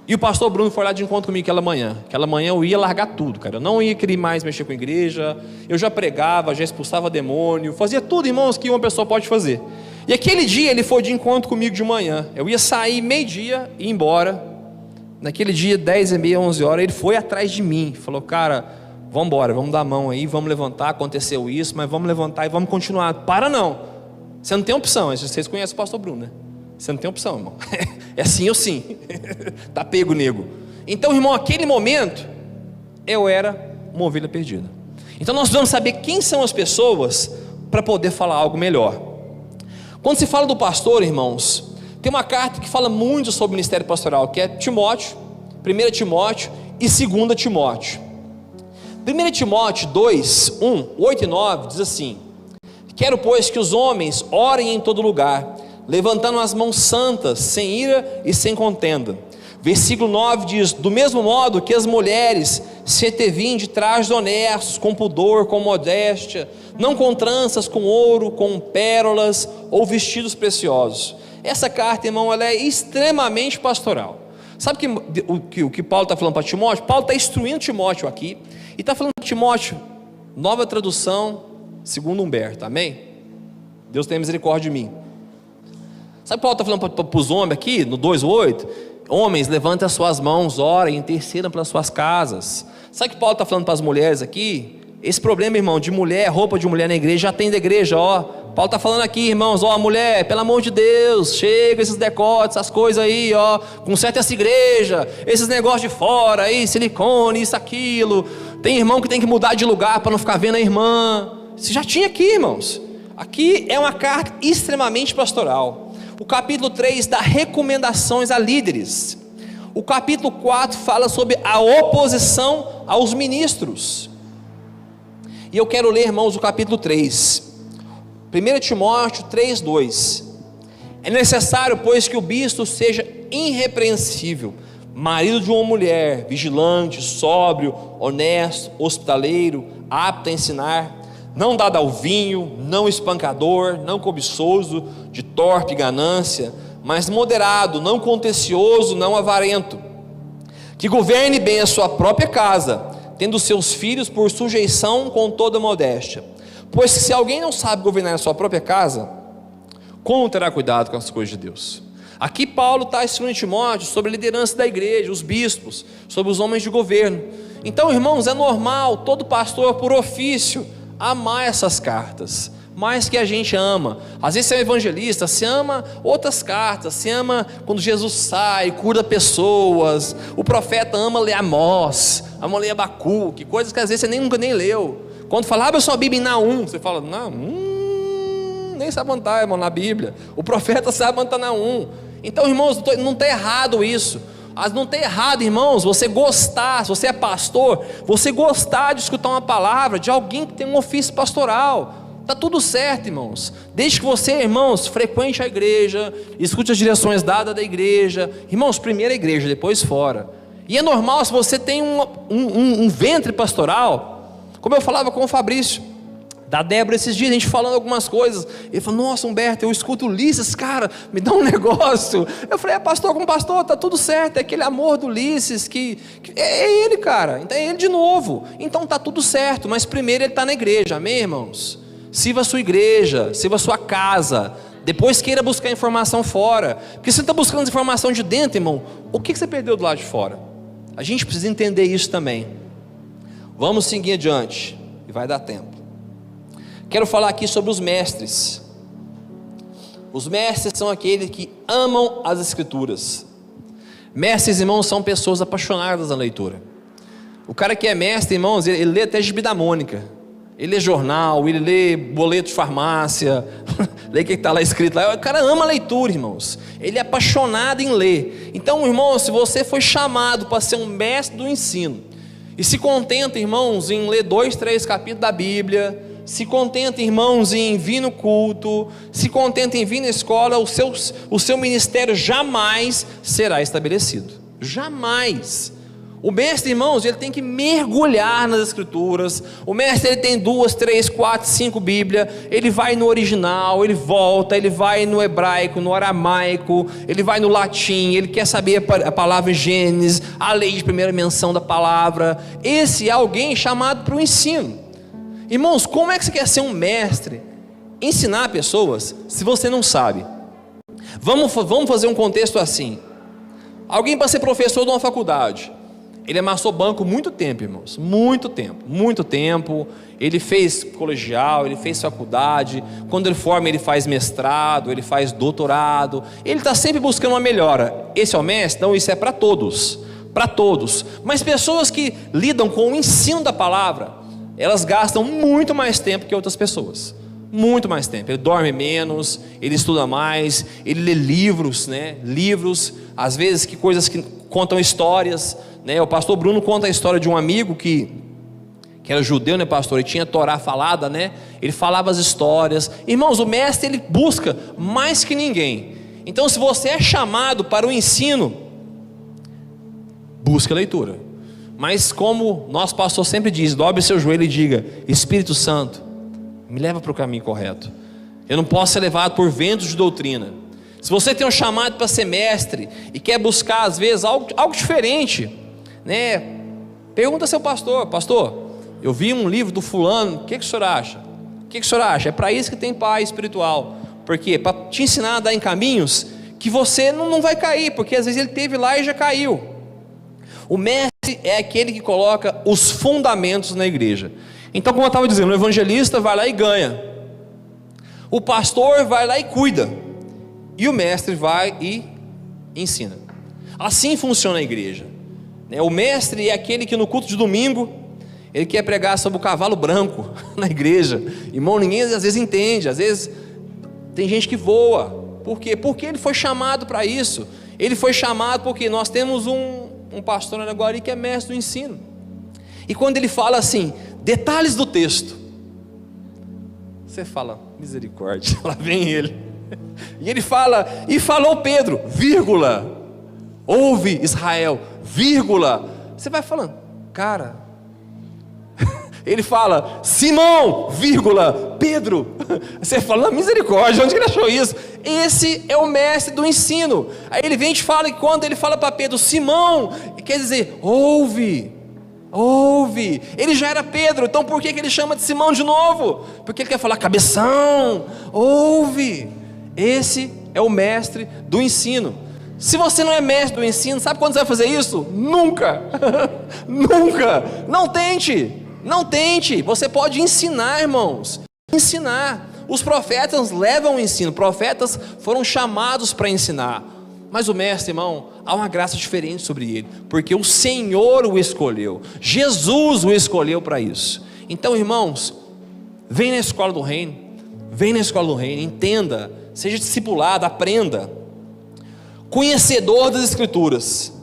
o pastor Bruno foi lá de encontro comigo aquela manhã. Aquela manhã eu ia largar tudo, cara. Eu não ia querer mais mexer com a igreja. Eu já pregava, já expulsava demônio, fazia tudo, irmãos, que uma pessoa pode fazer. E aquele dia ele foi de encontro comigo de manhã. Eu ia sair meio-dia e ir embora. Naquele dia, 10h30, 11h, ele foi atrás de mim. Falou: cara, vamos embora, vamos dar a mão aí, vamos levantar. Aconteceu isso, mas vamos levantar e vamos continuar. Para não, você não tem opção. Vocês conhecem o pastor Bruno, né? Você não tem opção, irmão. É sim ou sim. Tá pego, nego. Então, irmão, aquele momento eu era uma ovelha perdida. Então nós precisamos saber quem são as pessoas para poder falar algo melhor. Quando se fala do pastor, irmãos, tem uma carta que fala muito sobre o ministério pastoral, que é Timóteo, 1 Timóteo e 2 Timóteo. 1 Timóteo 2, 1, 8 e 9 diz assim: quero, pois, que os homens orem em todo lugar, levantando as mãos santas, sem ira e sem contenda. Versículo 9 diz: do mesmo modo que as mulheres se ateviem de trajes honestos, com pudor, com modéstia, não com tranças, com ouro, com pérolas ou vestidos preciosos. Essa carta, irmão, ela é extremamente pastoral. Sabe o que Paulo está falando para Timóteo? Paulo está instruindo Timóteo aqui, e está falando para Timóteo, nova tradução, segundo Humberto, amém? Deus tenha misericórdia de mim. Sabe o que Paulo está falando para os homens aqui, no 2:8? Homens, levantem as suas mãos, orem, intercedam pelas suas casas. Sabe o que Paulo está falando para as mulheres aqui? Esse problema, irmão, de mulher, roupa de mulher na igreja, já tem da igreja, ó. Paulo está falando aqui, irmãos, ó, mulher, pelo amor de Deus, chega esses decotes, essas coisas aí, ó, conserta essa igreja, esses negócios de fora aí, silicone, isso, aquilo. Tem irmão que tem que mudar de lugar para não ficar vendo a irmã. Isso já tinha aqui, irmãos. Aqui é uma carta extremamente pastoral. O capítulo 3 dá recomendações a líderes. O capítulo 4 fala sobre a oposição aos ministros. E eu quero ler, irmãos, o capítulo 3. 1 Timóteo 3:2. É necessário, pois, que o bispo seja irrepreensível, marido de uma mulher, vigilante, sóbrio, honesto, hospitaleiro, apto a ensinar, não dado ao vinho, não espancador, não cobiçoso, de torpe ganância, mas moderado, não contencioso, não avarento, que governe bem a sua própria casa, tendo seus filhos por sujeição com toda modéstia. Pois se alguém não sabe governar a sua própria casa, como terá cuidado com as coisas de Deus? Aqui Paulo está instruindo Timóteo sobre a liderança da igreja, os bispos, sobre os homens de governo. Então, irmãos, é normal todo pastor por ofício amar essas cartas, mais que a gente ama. Às vezes você é um evangelista, você ama outras cartas, você ama quando Jesus sai, cura pessoas. O profeta ama ler Amós, ama ler Abacuque, coisas que às vezes você nunca nem leu. Quando fala, abre a sua Bíblia em Naum, você fala, nem sabe onde está, irmão, na Bíblia. O profeta sabe onde está Naum. Então, irmãos, não está errado isso. Não está errado, irmãos, você gostar, se você é pastor, você gostar de escutar uma palavra de alguém que tem um ofício pastoral. Está tudo certo, irmãos. Desde que você, irmãos, frequente a igreja, escute as direções dadas da igreja. Irmãos, primeiro a igreja, depois fora. E é normal, se você tem um ventre pastoral, como eu falava com o Fabrício, da Débora esses dias, a gente falando algumas coisas, ele falou, nossa, Humberto, eu escuto Ulisses, cara, me dá um negócio. Eu falei, pastor, como pastor, tá tudo certo, é aquele amor do Ulisses, que é ele, cara, então é ele de novo, então tá tudo certo, mas primeiro ele está na igreja, amém, irmãos? Sirva a sua igreja, sirva a sua casa, depois queira buscar informação fora, porque se você está buscando informação de dentro, irmão, o que você perdeu do lado de fora? A gente precisa entender isso também. Vamos seguir adiante, e vai dar tempo. Quero falar aqui sobre os mestres. Os mestres são aqueles que amam as Escrituras. Mestres, irmãos, são pessoas apaixonadas na leitura. O cara que é mestre, irmãos, ele lê até Gibi da Mônica, ele lê jornal, ele lê boleto de farmácia, lê o que está lá escrito lá. O cara ama a leitura, irmãos, ele é apaixonado em ler. Então, irmãos, se você foi chamado para ser um mestre do ensino, e se contenta, irmãos, em ler 2, 3 capítulos da Bíblia, se contenta, irmãos, em vir no culto, se contenta em vir na escola, o seu ministério jamais será estabelecido. Jamais. O mestre, irmãos, ele tem que mergulhar nas Escrituras. O mestre, ele tem 2, 3, 4, 5 Bíblias. Ele vai no original, ele volta, ele vai no hebraico, no aramaico, ele vai no latim, ele quer saber a palavra Gênesis, a lei de primeira menção da palavra. Esse é alguém chamado para o ensino. Irmãos, como é que você quer ser um mestre, ensinar pessoas, se você não sabe? Vamos fazer um contexto assim. Alguém para ser professor de uma faculdade, ele amassou banco muito tempo, irmãos, muito tempo. Ele fez colegial, ele fez faculdade. Quando ele forma, ele faz mestrado, ele faz doutorado. Ele está sempre buscando uma melhora. Esse é o mestre? Então isso é para todos, mas pessoas que lidam com o ensino da palavra, elas gastam muito mais tempo que outras pessoas, muito mais tempo. Ele dorme menos, ele estuda mais, ele lê livros, às vezes coisas que contam histórias, O pastor Bruno conta a história de um amigo que era judeu, pastor, e tinha Torá falada, Ele falava as histórias. Irmãos, o mestre, ele busca mais que ninguém. Então, se você é chamado para o ensino, busque a leitura. Mas como nosso pastor sempre diz, dobre seu joelho e diga: Espírito Santo, me leva para o caminho correto. Eu não posso ser levado por ventos de doutrina. Se você tem um chamado para ser mestre e quer buscar às vezes algo diferente, pergunta ao seu pastor: pastor, eu vi um livro do fulano, o que o senhor acha? É para isso que tem pai espiritual. Por quê? Para te ensinar a dar em caminhos que você não vai cair, porque às vezes ele teve lá e já caiu. O mestre é aquele que coloca os fundamentos na igreja. Então, como eu estava dizendo, o evangelista vai lá e ganha, o pastor vai lá e cuida, e o mestre vai e ensina. Assim funciona a igreja. O mestre é aquele que no culto de domingo, ele quer pregar sobre o cavalo branco na igreja. Irmão, ninguém às vezes entende, às vezes tem gente que voa. Por quê? Porque ele foi chamado para isso. Ele foi chamado porque nós temos um pastor na Guari que é mestre do ensino. E quando ele fala assim, detalhes do texto, você fala, misericórdia, lá vem ele. E ele fala, e falou Pedro, vírgula, ouve Israel, vírgula. Você vai falando, cara. Ele fala, Simão, vírgula, Pedro. Você fala, misericórdia, onde que ele achou isso? Esse é o mestre do ensino. Aí ele vem e te fala, e quando ele fala para Pedro, Simão, quer dizer, ouve. Ele já era Pedro, então por que ele chama de Simão de novo? Porque ele quer falar, cabeção, ouve. Esse é o mestre do ensino. Se você não é mestre do ensino, sabe quando você vai fazer isso? Nunca. Não tente, você pode ensinar, irmãos, ensinar. Os profetas levam o ensino, profetas foram chamados para ensinar. Mas o mestre, irmão, há uma graça diferente sobre ele, porque o Senhor o escolheu, Jesus o escolheu para isso. Então, irmãos, vem na escola do reino, entenda, seja discipulado, aprenda. Conhecedor das Escrituras,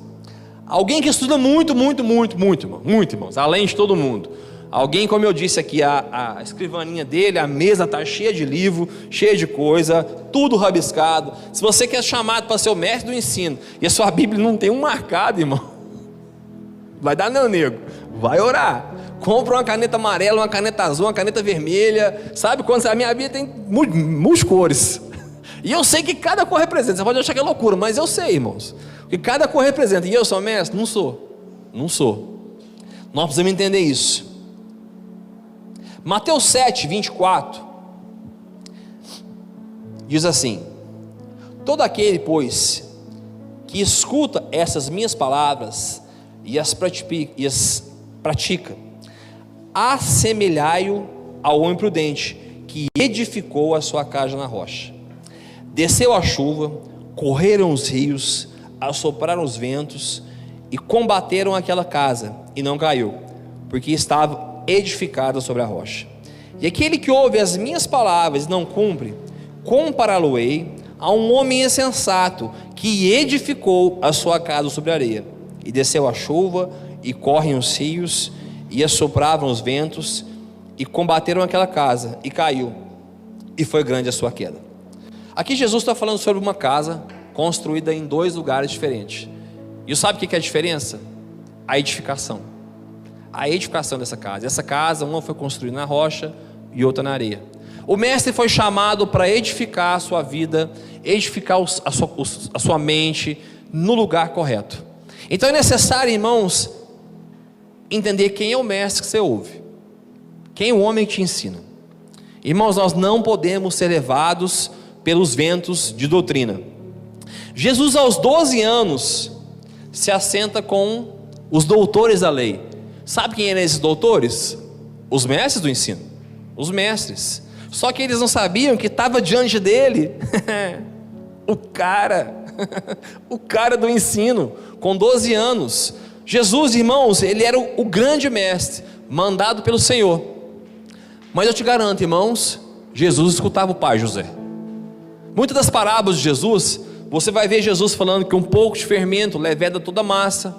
alguém que estuda muito, irmãos, além de todo mundo. Alguém, como eu disse aqui, a escrivaninha dele, a mesa está cheia de livro, cheia de coisa, tudo rabiscado. Se você quer chamado para ser o mestre do ensino, e a sua Bíblia não tem um marcado, irmão, vai dar não, nego, vai orar. Compra uma caneta amarela, uma caneta azul, uma caneta vermelha. Sabe quando a minha Bíblia tem muitas cores. E eu sei que cada cor representa. Você pode achar que é loucura, mas eu sei, irmãos, que cada cor representa. E eu sou mestre? Não sou. Nós precisamos entender isso. Mateus 7, 24 diz assim: todo aquele, pois, que escuta essas minhas palavras e as pratica, assemelhai-o ao homem prudente, que edificou a sua casa na rocha. Desceu a chuva, correram os rios, assopraram os ventos e combateram aquela casa, e não caiu, porque estava edificada sobre a rocha. E aquele que ouve as minhas palavras e não cumpre, compará-lo-ei a um homem insensato que edificou a sua casa sobre a areia. E desceu a chuva, e correm os rios, e assopravam os ventos, e combateram aquela casa, e caiu, e foi grande a sua queda. Aqui Jesus está falando sobre uma casa construída em 2 lugares diferentes. E sabe o que é a diferença? A edificação. A edificação dessa casa. Essa casa, uma foi construída na rocha e outra na areia. O mestre foi chamado para edificar a sua vida, edificar a sua mente no lugar correto. Então é necessário, irmãos, entender quem é o mestre que você ouve, quem é o homem que te ensina. Irmãos, nós não podemos ser levados pelos ventos de doutrina. Jesus, aos 12 anos, se assenta com os doutores da lei. Sabe quem eram esses doutores? Os mestres do ensino. Os mestres. Só que eles não sabiam que estava diante dele o cara do ensino, com 12 anos. Jesus, irmãos, ele era o grande mestre, mandado pelo Senhor. Mas eu te garanto, irmãos, Jesus escutava o pai José. Muitas das parábolas de Jesus, você vai ver Jesus falando que um pouco de fermento leveda toda a massa.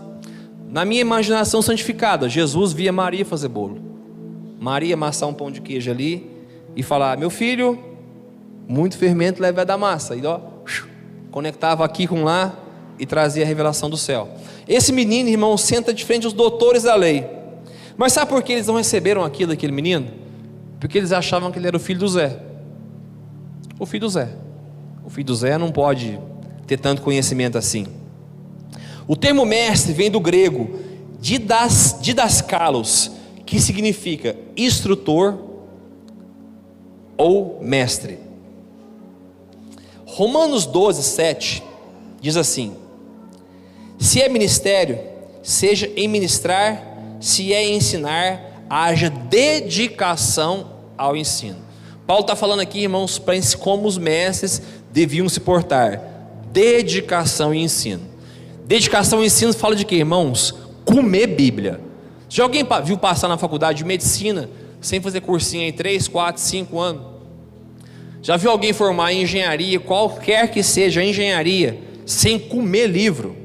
Na minha imaginação santificada, Jesus via Maria fazer bolo. Maria amassar um pão de queijo ali e falar: meu filho, muito fermento leveda a massa. E ó, conectava aqui com lá e trazia a revelação do céu. Esse menino, irmão, senta de frente aos doutores da lei. Mas sabe por que eles não receberam aquilo daquele menino? Porque eles achavam que ele era o filho do Zé. O filho do Zé. O filho do Zé não pode ter tanto conhecimento assim. O termo mestre vem do grego didaskalos, que significa instrutor ou mestre. Romanos 12, 7 diz assim: se é ministério, seja em ministrar; se é ensinar, haja dedicação ao ensino. Paulo está falando aqui, irmãos, para como os mestres deviam se portar. Dedicação e ensino. Dedicação e ensino fala de quê, irmãos? Comer Bíblia. Já alguém viu passar na faculdade de medicina sem fazer cursinho em 3, 4, 5 anos? Já viu alguém formar em engenharia, qualquer que seja a engenharia, sem comer livro?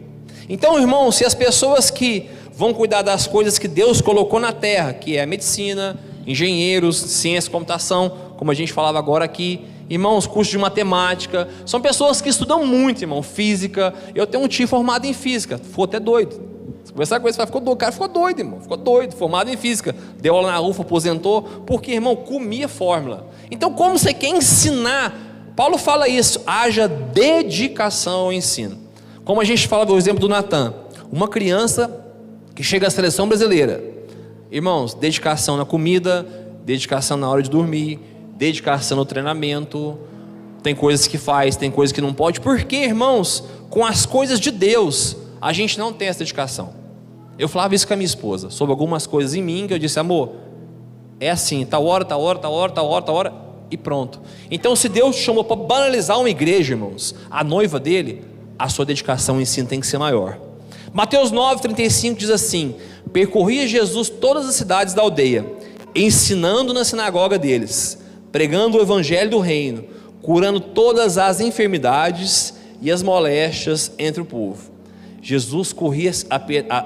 Então, irmãos, se as pessoas que vão cuidar das coisas que Deus colocou na terra, que é a medicina, engenheiros, ciência, computação, como a gente falava agora aqui, irmãos, curso de matemática, são pessoas que estudam muito, irmão, física. Eu tenho um tio formado em física, ficou até doido. Se conversar com ele, ficou doido. O cara ficou doido, irmão, ficou doido, formado em física, deu aula na UFA, aposentou, porque, irmão, comia fórmula. Então, como você quer ensinar? Paulo fala isso: haja dedicação ao ensino. Como a gente fala do exemplo do Natan, uma criança que chega à seleção brasileira, irmãos, dedicação na comida, dedicação na hora de dormir, dedicação no treinamento. Tem coisas que faz, tem coisas que não pode. Porque, irmãos, com as coisas de Deus, a gente não tem essa dedicação. Eu falava isso com a minha esposa, sobre algumas coisas em mim, que eu disse: amor, é assim, tal hora, e pronto. Então, se Deus te chamou para banalizar uma igreja, irmãos, a noiva dele, a sua dedicação ao ensino tem que ser maior. Mateus 9,35 diz assim: percorria Jesus todas as cidades da aldeia, ensinando na sinagoga deles, pregando o evangelho do reino, curando todas as enfermidades e as moléstias entre o povo. Jesus corria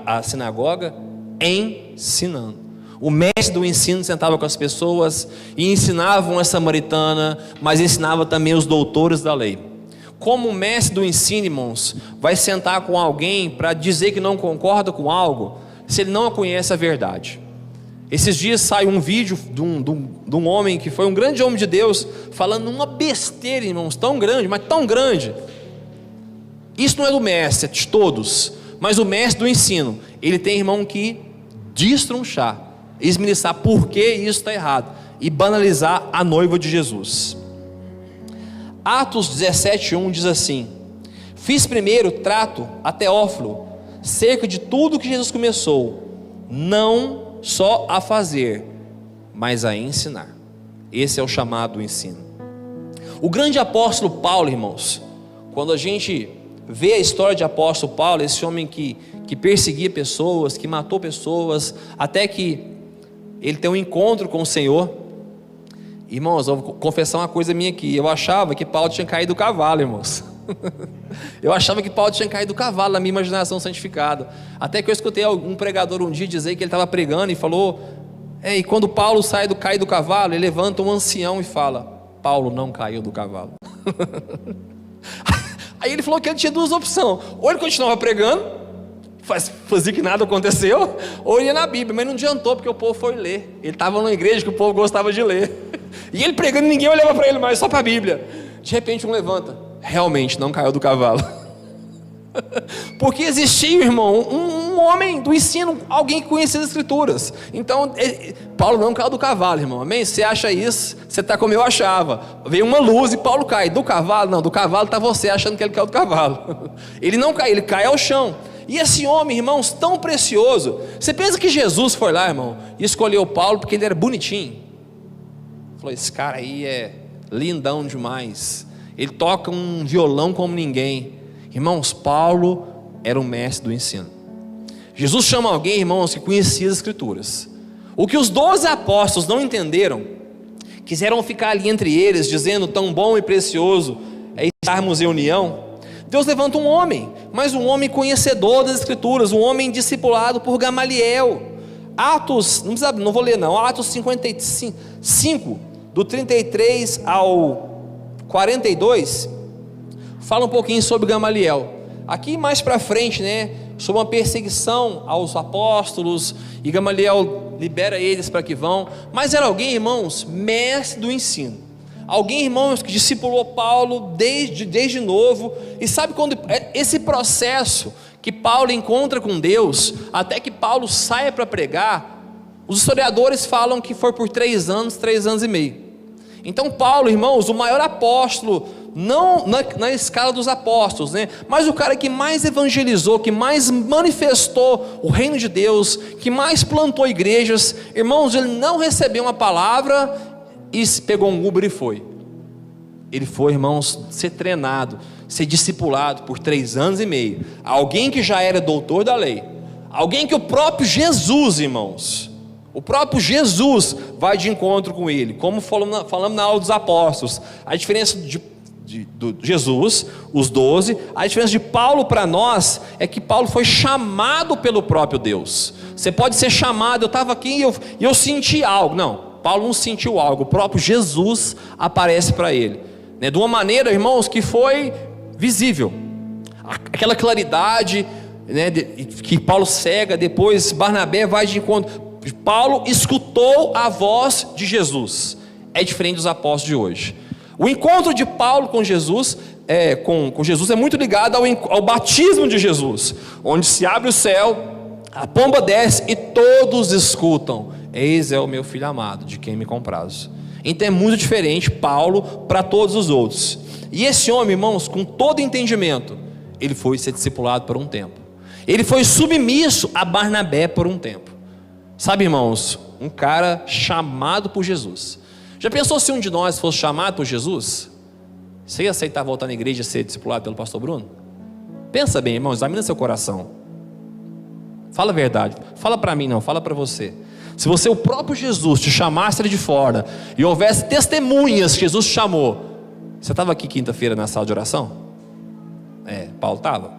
a sinagoga ensinando. O mestre do ensino sentava com as pessoas e ensinava uma samaritana, mas ensinava também os doutores da lei. Como o mestre do ensino, irmãos, vai sentar com alguém para dizer que não concorda com algo, se ele não conhece a verdade? Esses dias saiu um vídeo de um homem que foi um grande homem de Deus, falando uma besteira, irmãos, tão grande, mas tão grande. Isso não é do mestre, é de todos. Mas o mestre do ensino, ele tem, irmão, que destronchar, esmiuçar por que isso está errado e banalizar a noiva de Jesus. Atos 17:1 diz assim: fiz primeiro trato a Teófilo cerca de tudo que Jesus começou, não só a fazer, mas a ensinar. Esse é o chamado do ensino. O grande apóstolo Paulo, irmãos, quando a gente vê a história de apóstolo Paulo, esse homem que perseguia pessoas, que matou pessoas, até que ele tem um encontro com o Senhor. Irmãos, eu vou confessar uma coisa minha aqui. Eu achava que Paulo tinha caído do cavalo, irmãos. Eu achava que Paulo tinha caído do cavalo na minha imaginação santificada. Até que eu escutei um pregador um dia dizer que ele estava pregando e falou: e quando Paulo cai do cavalo, ele levanta um ancião e fala: Paulo não caiu do cavalo. Aí ele falou que ele tinha duas opções: ou ele continuava pregando, fazia que nada aconteceu, ou ia na Bíblia. Mas não adiantou, porque o povo foi ler. Ele estava numa igreja que o povo gostava de ler, e ele pregando, ninguém olhava para ele mais, só para a Bíblia. De repente um levanta: realmente não caiu do cavalo. Porque existia, irmão, um homem do ensino, alguém que conhecia as escrituras. Então Paulo não caiu do cavalo, irmão, amém? Você acha isso? Você está como eu achava. Veio uma luz e Paulo cai. Do cavalo? Não, do cavalo está você achando que ele caiu do cavalo. Ele não cai, ele cai ao chão. E esse homem, irmãos, tão precioso. Você pensa que Jesus foi lá, irmão, e escolheu Paulo porque ele era bonitinho? Falou: esse cara aí é lindão demais, ele toca um violão como ninguém. Irmãos, Paulo era o mestre do ensino. Jesus chama alguém, irmãos, que conhecia as escrituras. O que os 12 apóstolos não entenderam, quiseram ficar ali entre eles, dizendo: tão bom e precioso é estarmos em união. Deus levanta um homem, mas um homem conhecedor das escrituras, um homem discipulado por Gamaliel. Atos, não vou ler não, Atos 55, do 33 ao 42, fala um pouquinho sobre Gamaliel. Aqui mais para frente, sobre uma perseguição aos apóstolos, e Gamaliel libera eles para que vão. Mas era alguém, irmãos, mestre do ensino. Alguém, irmãos, que discipulou Paulo desde novo. E sabe quando esse processo que Paulo encontra com Deus, até que Paulo saia para pregar, os historiadores falam que foi por 3 anos e meio. Então Paulo, irmãos, o maior apóstolo, não na escala dos apóstolos, mas o cara que mais evangelizou, que mais manifestou o reino de Deus, que mais plantou igrejas, irmãos, ele não recebeu uma palavra e pegou um Uber e foi. Ele foi, irmãos, ser treinado, ser discipulado por 3 anos e meio. Alguém que já era doutor da lei, alguém que o próprio Jesus, irmãos, o próprio Jesus vai de encontro com ele, como falamos na aula dos apóstolos. A diferença de Jesus, os 12, a diferença de Paulo para nós é que Paulo foi chamado pelo próprio Deus. Você pode ser chamado: eu estava aqui e eu senti algo. Não, Paulo não sentiu algo, o próprio Jesus aparece para ele, de uma maneira, irmãos, que foi visível. Aquela claridade, que Paulo cega. Depois Barnabé vai de encontro. Paulo escutou a voz de Jesus. É diferente dos apóstolos de hoje. O encontro de Paulo com Jesus, com Jesus, é muito ligado ao batismo de Jesus, onde se abre o céu, a pomba desce e todos escutam: eis é o meu filho amado, de quem me comprazo. Então é muito diferente Paulo para todos os outros. E esse homem, irmãos, com todo entendimento, ele foi ser discipulado por um tempo. Ele foi submisso a Barnabé por um tempo. Sabe, irmãos, um cara chamado por Jesus. Já pensou se um de nós fosse chamado por Jesus? Você ia aceitar voltar na igreja e ser discipulado pelo pastor Bruno? Pensa bem, irmão, examina seu coração. Fala a verdade, fala para mim não, fala para você. Se você, o próprio Jesus, te chamasse de fora e houvesse testemunhas que Jesus te chamou, você estava aqui quinta-feira na sala de oração? Paulo estava.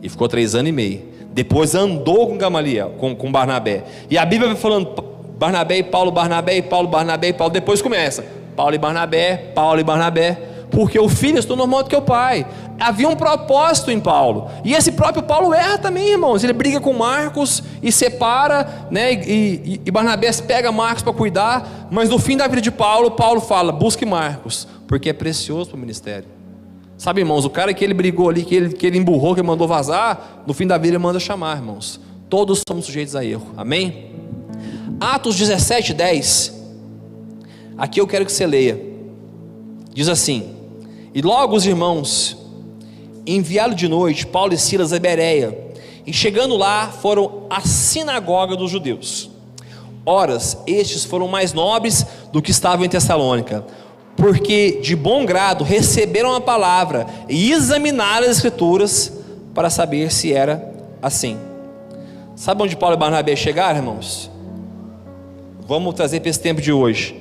E ficou 3 anos e meio. Depois andou com Gamaliel, com Barnabé. E a Bíblia vai falando Barnabé e Paulo, Barnabé e Paulo, Barnabé e Paulo. Depois começa Paulo e Barnabé, Paulo e Barnabé. Porque o filho se tornou maior do que o pai. Havia um propósito em Paulo. E esse próprio Paulo erra também, irmãos. Ele briga com Marcos e separa, e Barnabé pega Marcos para cuidar. Mas no fim da vida de Paulo, Paulo fala: busque Marcos, porque é precioso para o ministério. Sabe, irmãos, o cara que ele brigou ali, que ele emburrou, que ele mandou vazar, no fim da vida ele manda chamar, irmãos. Todos somos sujeitos a erro, amém? Atos 17:10. Aqui eu quero que você leia. Diz assim: e logo os irmãos enviaram de noite Paulo e Silas a Bereia, e chegando lá foram à sinagoga dos judeus. Horas, estes foram mais nobres do que estavam em Tessalônica, porque de bom grado receberam a palavra e examinaram as Escrituras para saber se era assim. Sabe onde Paulo e Barnabé chegaram, irmãos? Vamos trazer para esse tempo de hoje.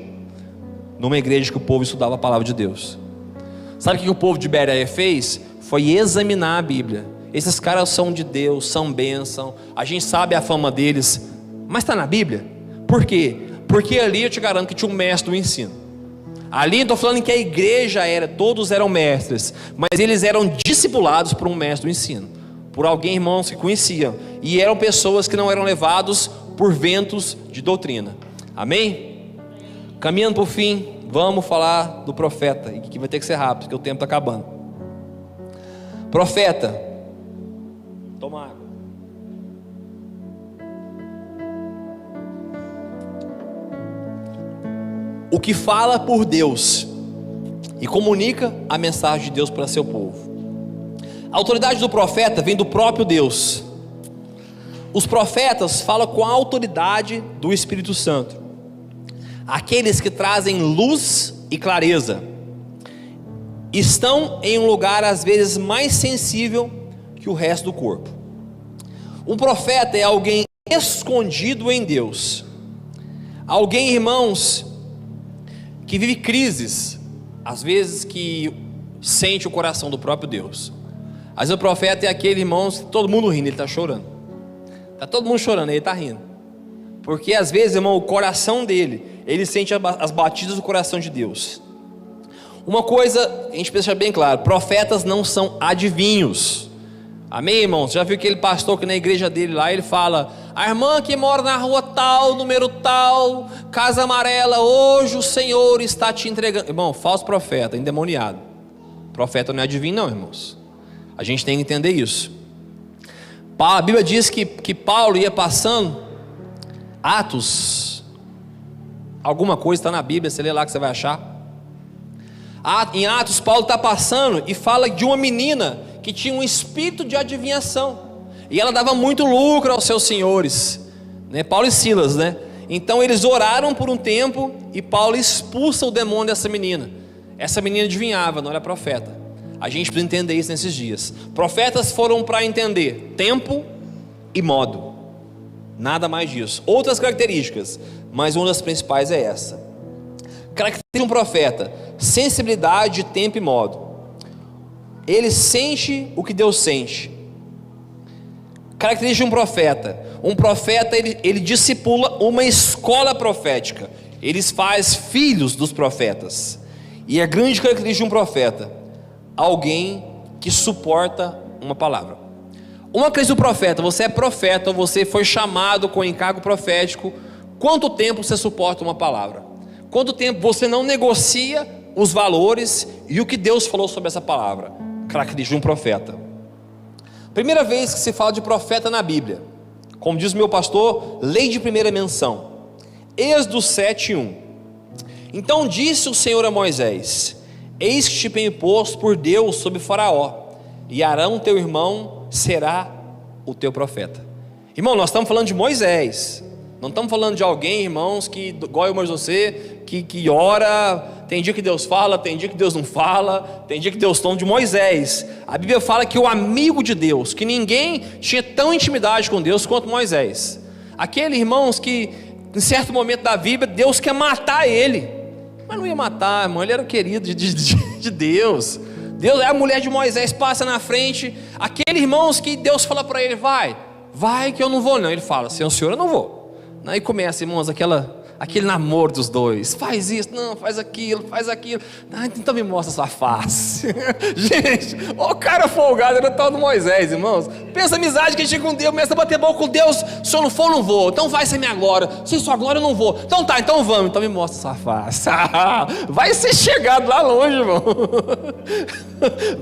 Numa igreja que o povo estudava a palavra de Deus. Sabe o que o povo de Bereia fez? Foi examinar a Bíblia. Esses caras são de Deus, são bênção, a gente sabe a fama deles, mas está na Bíblia? Por quê? Porque ali eu te garanto que tinha um mestre do ensino. Ali eu estou falando que a igreja todos eram mestres, mas eles eram discipulados por um mestre do ensino, por alguém, irmãos, que conheciam, e eram pessoas que não eram levados por ventos de doutrina. Amém? Caminhando para o fim, vamos falar do profeta, e que vai ter que ser rápido, porque o tempo está acabando. Profeta, toma água. O que fala por Deus e comunica a mensagem de Deus para seu povo. A autoridade do profeta vem do próprio Deus. Os profetas falam com a autoridade do Espírito Santo, aqueles que trazem luz e clareza, estão em um lugar às vezes mais sensível que o resto do corpo. Um profeta é alguém escondido em Deus, alguém, irmãos, que vive crises, às vezes que sente o coração do próprio Deus. Às vezes o profeta é aquele, irmãos, que todo mundo rindo, ele está chorando, está todo mundo chorando, ele está rindo, porque às vezes, irmão, o coração dele, ele sente as batidas do coração de Deus. Uma coisa a gente precisa deixar bem claro: profetas não são adivinhos. Amém, irmãos? Já viu aquele pastor que na igreja dele lá, ele fala: a irmã que mora na rua tal, número tal, casa amarela, hoje o Senhor está te entregando. Irmão, falso profeta, endemoniado. Profeta não é adivinho não, irmãos. A gente tem que entender isso. A Bíblia diz que Paulo ia passando, Atos, alguma coisa está na Bíblia, você lê lá que você vai achar. Em Atos, Paulo está passando e fala de uma menina que tinha um espírito de adivinhação, e ela dava muito lucro aos seus senhores, né? Paulo e Silas, né? Então eles oraram por um tempo, e Paulo expulsa o demônio dessa menina. Essa menina adivinhava, não era profeta. A gente precisa entender isso nesses dias. Profetas foram para entender tempo e modo, nada mais disso. Outras características, mas uma das principais é essa. Caracteriza um profeta: sensibilidade de tempo e modo. Ele sente o que Deus sente. Caracteriza um profeta ele discipula uma escola profética, eles faz filhos dos profetas. E a grande característica de um profeta: alguém que suporta uma palavra. Uma característica do profeta: você é profeta, ou você foi chamado com encargo profético. Quanto tempo você suporta uma palavra? Quanto tempo você não negocia os valores e o que Deus falou sobre essa palavra? Característica de um profeta. Primeira vez que se fala de profeta na Bíblia, como diz o meu pastor, lei de primeira menção, Êxodo 7:1. Então disse o Senhor a Moisés: eis que te tenho posto por Deus sobre Faraó, e Arão teu irmão será o teu profeta. Irmão, nós estamos falando de Moisés, não estamos falando de alguém, irmãos, que igual eu, mas você, que ora. Tem dia que Deus fala, tem dia que Deus não fala, tem dia que Deus toma. De Moisés. A Bíblia fala que o amigo de Deus, que ninguém tinha tão intimidade com Deus quanto Moisés. Aquele, irmãos, que em certo momento da Bíblia Deus quer matar ele, mas não ia matar, irmão, ele era o querido de Deus. Deus, a mulher de Moisés passa na frente. Aquele, irmãos, que Deus fala para ele: vai que eu não vou não. Ele fala: Senhor, eu não vou. Aí começa, irmãos, aquele namoro dos dois: faz isso, não, faz aquilo. Então me mostra sua face. Gente, o cara folgado era o tal do Moisés, irmãos. Pensa a amizade que a gente tinha com Deus, começa a bater boca com Deus: se eu não for, eu não vou. Então vai ser minha glória. Se sua glória, eu não vou. Então tá, então vamos. Então me mostra sua face. Vai ser chegado lá longe, irmão.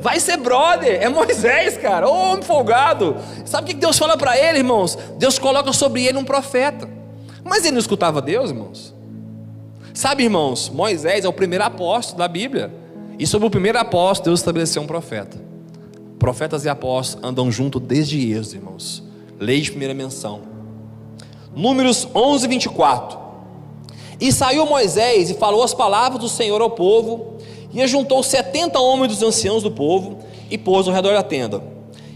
Vai ser brother. É Moisés, cara. Ô homem folgado. Sabe o que Deus fala para ele, irmãos? Deus coloca sobre ele um profeta. Mas ele não escutava Deus, irmãos. Sabe, irmãos, Moisés é o primeiro apóstolo da Bíblia, e sobre o primeiro apóstolo Deus estabeleceu um profeta. Profetas e apóstolos andam junto desde Êxodo, irmãos. Lei de primeira menção. Números 11, 24. E saiu Moisés e falou as palavras do Senhor ao povo, e ajuntou 70 homens dos anciãos do povo, e pôs ao redor da tenda.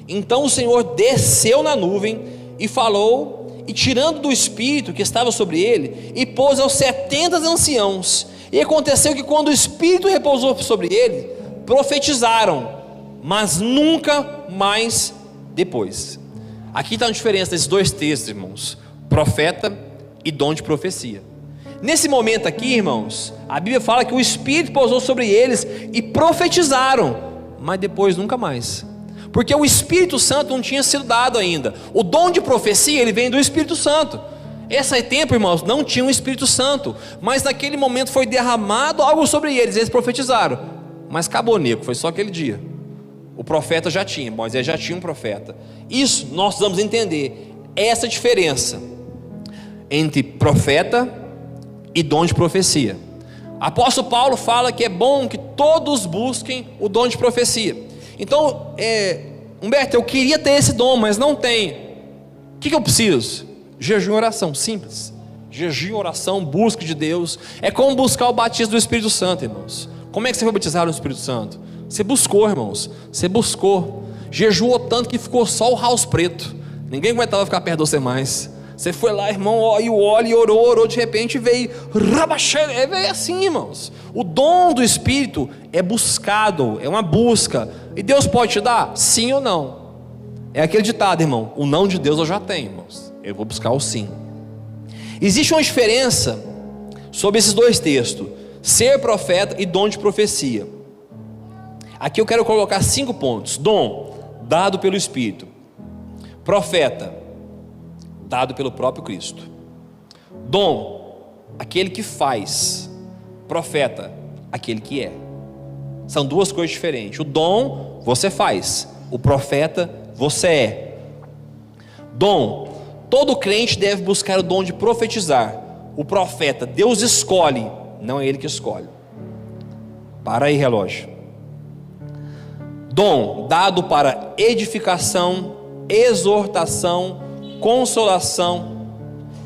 Então o Senhor desceu na nuvem, e falou, e tirando do Espírito que estava sobre ele, e pôs aos 70 anciãos. E aconteceu que quando o Espírito repousou sobre ele, profetizaram, mas nunca mais depois. Aqui está a diferença desses dois textos, irmãos: profeta e dom de profecia. Nesse momento aqui, irmãos, a Bíblia fala que o Espírito pousou sobre eles e profetizaram, mas depois nunca mais, porque o Espírito Santo não tinha sido dado ainda. O dom de profecia, ele vem do Espírito Santo. Esse tempo, irmãos, não tinha o Espírito Santo, mas naquele momento foi derramado algo sobre eles profetizaram, mas acabou, nego, foi só aquele dia. O profeta já tinha, Moisés já tinha um profeta. Isso nós precisamos entender, essa diferença entre profeta e dom de profecia. Apóstolo Paulo fala que é bom que todos busquem o dom de profecia. Então, Humberto, eu queria ter esse dom, mas não tenho. O que eu preciso? Jejum e oração, simples. Jejum e oração, busca de Deus. É como buscar o batismo do Espírito Santo, irmãos. Como é que você foi batizado no Espírito Santo? Você buscou, irmãos, você buscou. Jejuou tanto que ficou só o house preto. Ninguém aguentava ficar perto de você mais. Você foi lá, irmão, e o óleo, e orou, de repente veio rabaxé, veio assim, irmãos. O dom do Espírito é buscado, é uma busca. E Deus pode te dar? Sim ou não? É aquele ditado, irmão: o não de Deus eu já tenho, irmãos, eu vou buscar o sim. Existe uma diferença sobre esses dois textos: ser profeta e dom de profecia. Aqui eu quero colocar 5 pontos. Dom, dado pelo Espírito. Profeta, dado pelo próprio Cristo. Dom, aquele que faz. Profeta, aquele que é. São duas coisas diferentes. O dom, você faz. O profeta, você é. Dom, todo crente deve buscar o dom de profetizar. O profeta, Deus escolhe, não é ele que escolhe. Para aí, relógio. Dom, dado para edificação, exortação, consolação.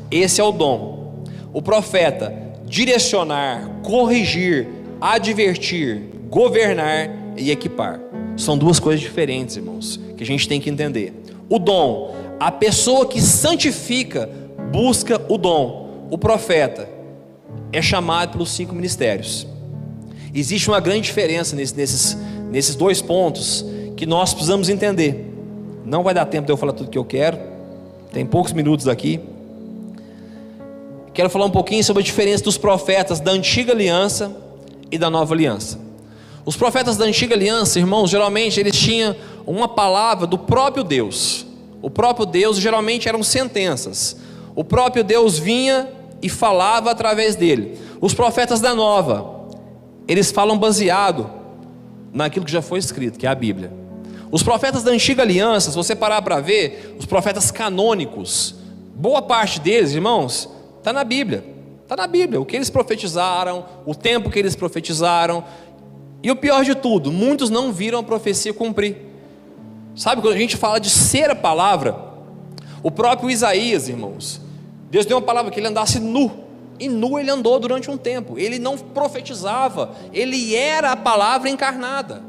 Esse é o dom. O profeta, direcionar, corrigir, advertir, governar e equipar. São duas coisas diferentes, irmãos, que a gente tem que entender. O dom, a pessoa que santifica, busca o dom. O profeta é chamado pelos 5 ministérios. Existe uma grande diferença nesses 2 pontos que nós precisamos entender. Não vai dar tempo de eu falar tudo que eu quero, tem poucos minutos aqui. Quero falar um pouquinho sobre a diferença dos profetas da antiga aliança e da nova aliança. Os profetas da antiga aliança, irmãos, geralmente eles tinham uma palavra do próprio Deus. O próprio Deus geralmente eram sentenças. O próprio Deus vinha e falava através dele. Os profetas da nova, eles falam baseado naquilo que já foi escrito, que é a Bíblia. Os profetas da antiga aliança, se você parar para ver, os profetas canônicos, boa parte deles, irmãos, está na Bíblia. Está na Bíblia, o que eles profetizaram, o tempo que eles profetizaram. E o pior de tudo, muitos não viram a profecia cumprir. Sabe, quando a gente fala de ser a palavra, o próprio Isaías, irmãos, Deus deu uma palavra que ele andasse nu. E nu ele andou durante um tempo. Ele não profetizava, ele era a palavra encarnada.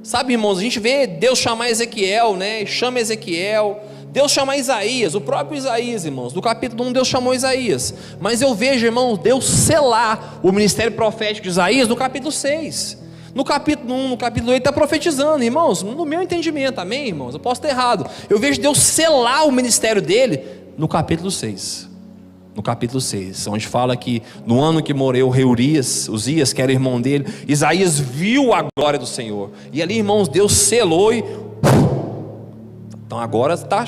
Sabe, irmãos, a gente vê Deus chamar Ezequiel, né? Chama Ezequiel. Deus chama Isaías, o próprio Isaías, irmãos. No capítulo 1 Deus chamou Isaías. Mas eu vejo, irmãos, Deus selar o ministério profético de Isaías no capítulo 6. No capítulo 1, no capítulo 8 está profetizando, irmãos, no meu entendimento, amém, irmãos? Eu posso estar errado. Eu vejo Deus selar o ministério dele no capítulo 6. No capítulo 6, onde fala que no ano que morreu o rei Uzias, que era irmão dele, Isaías viu a glória do Senhor. E ali, irmãos, Deus selou e... Então agora está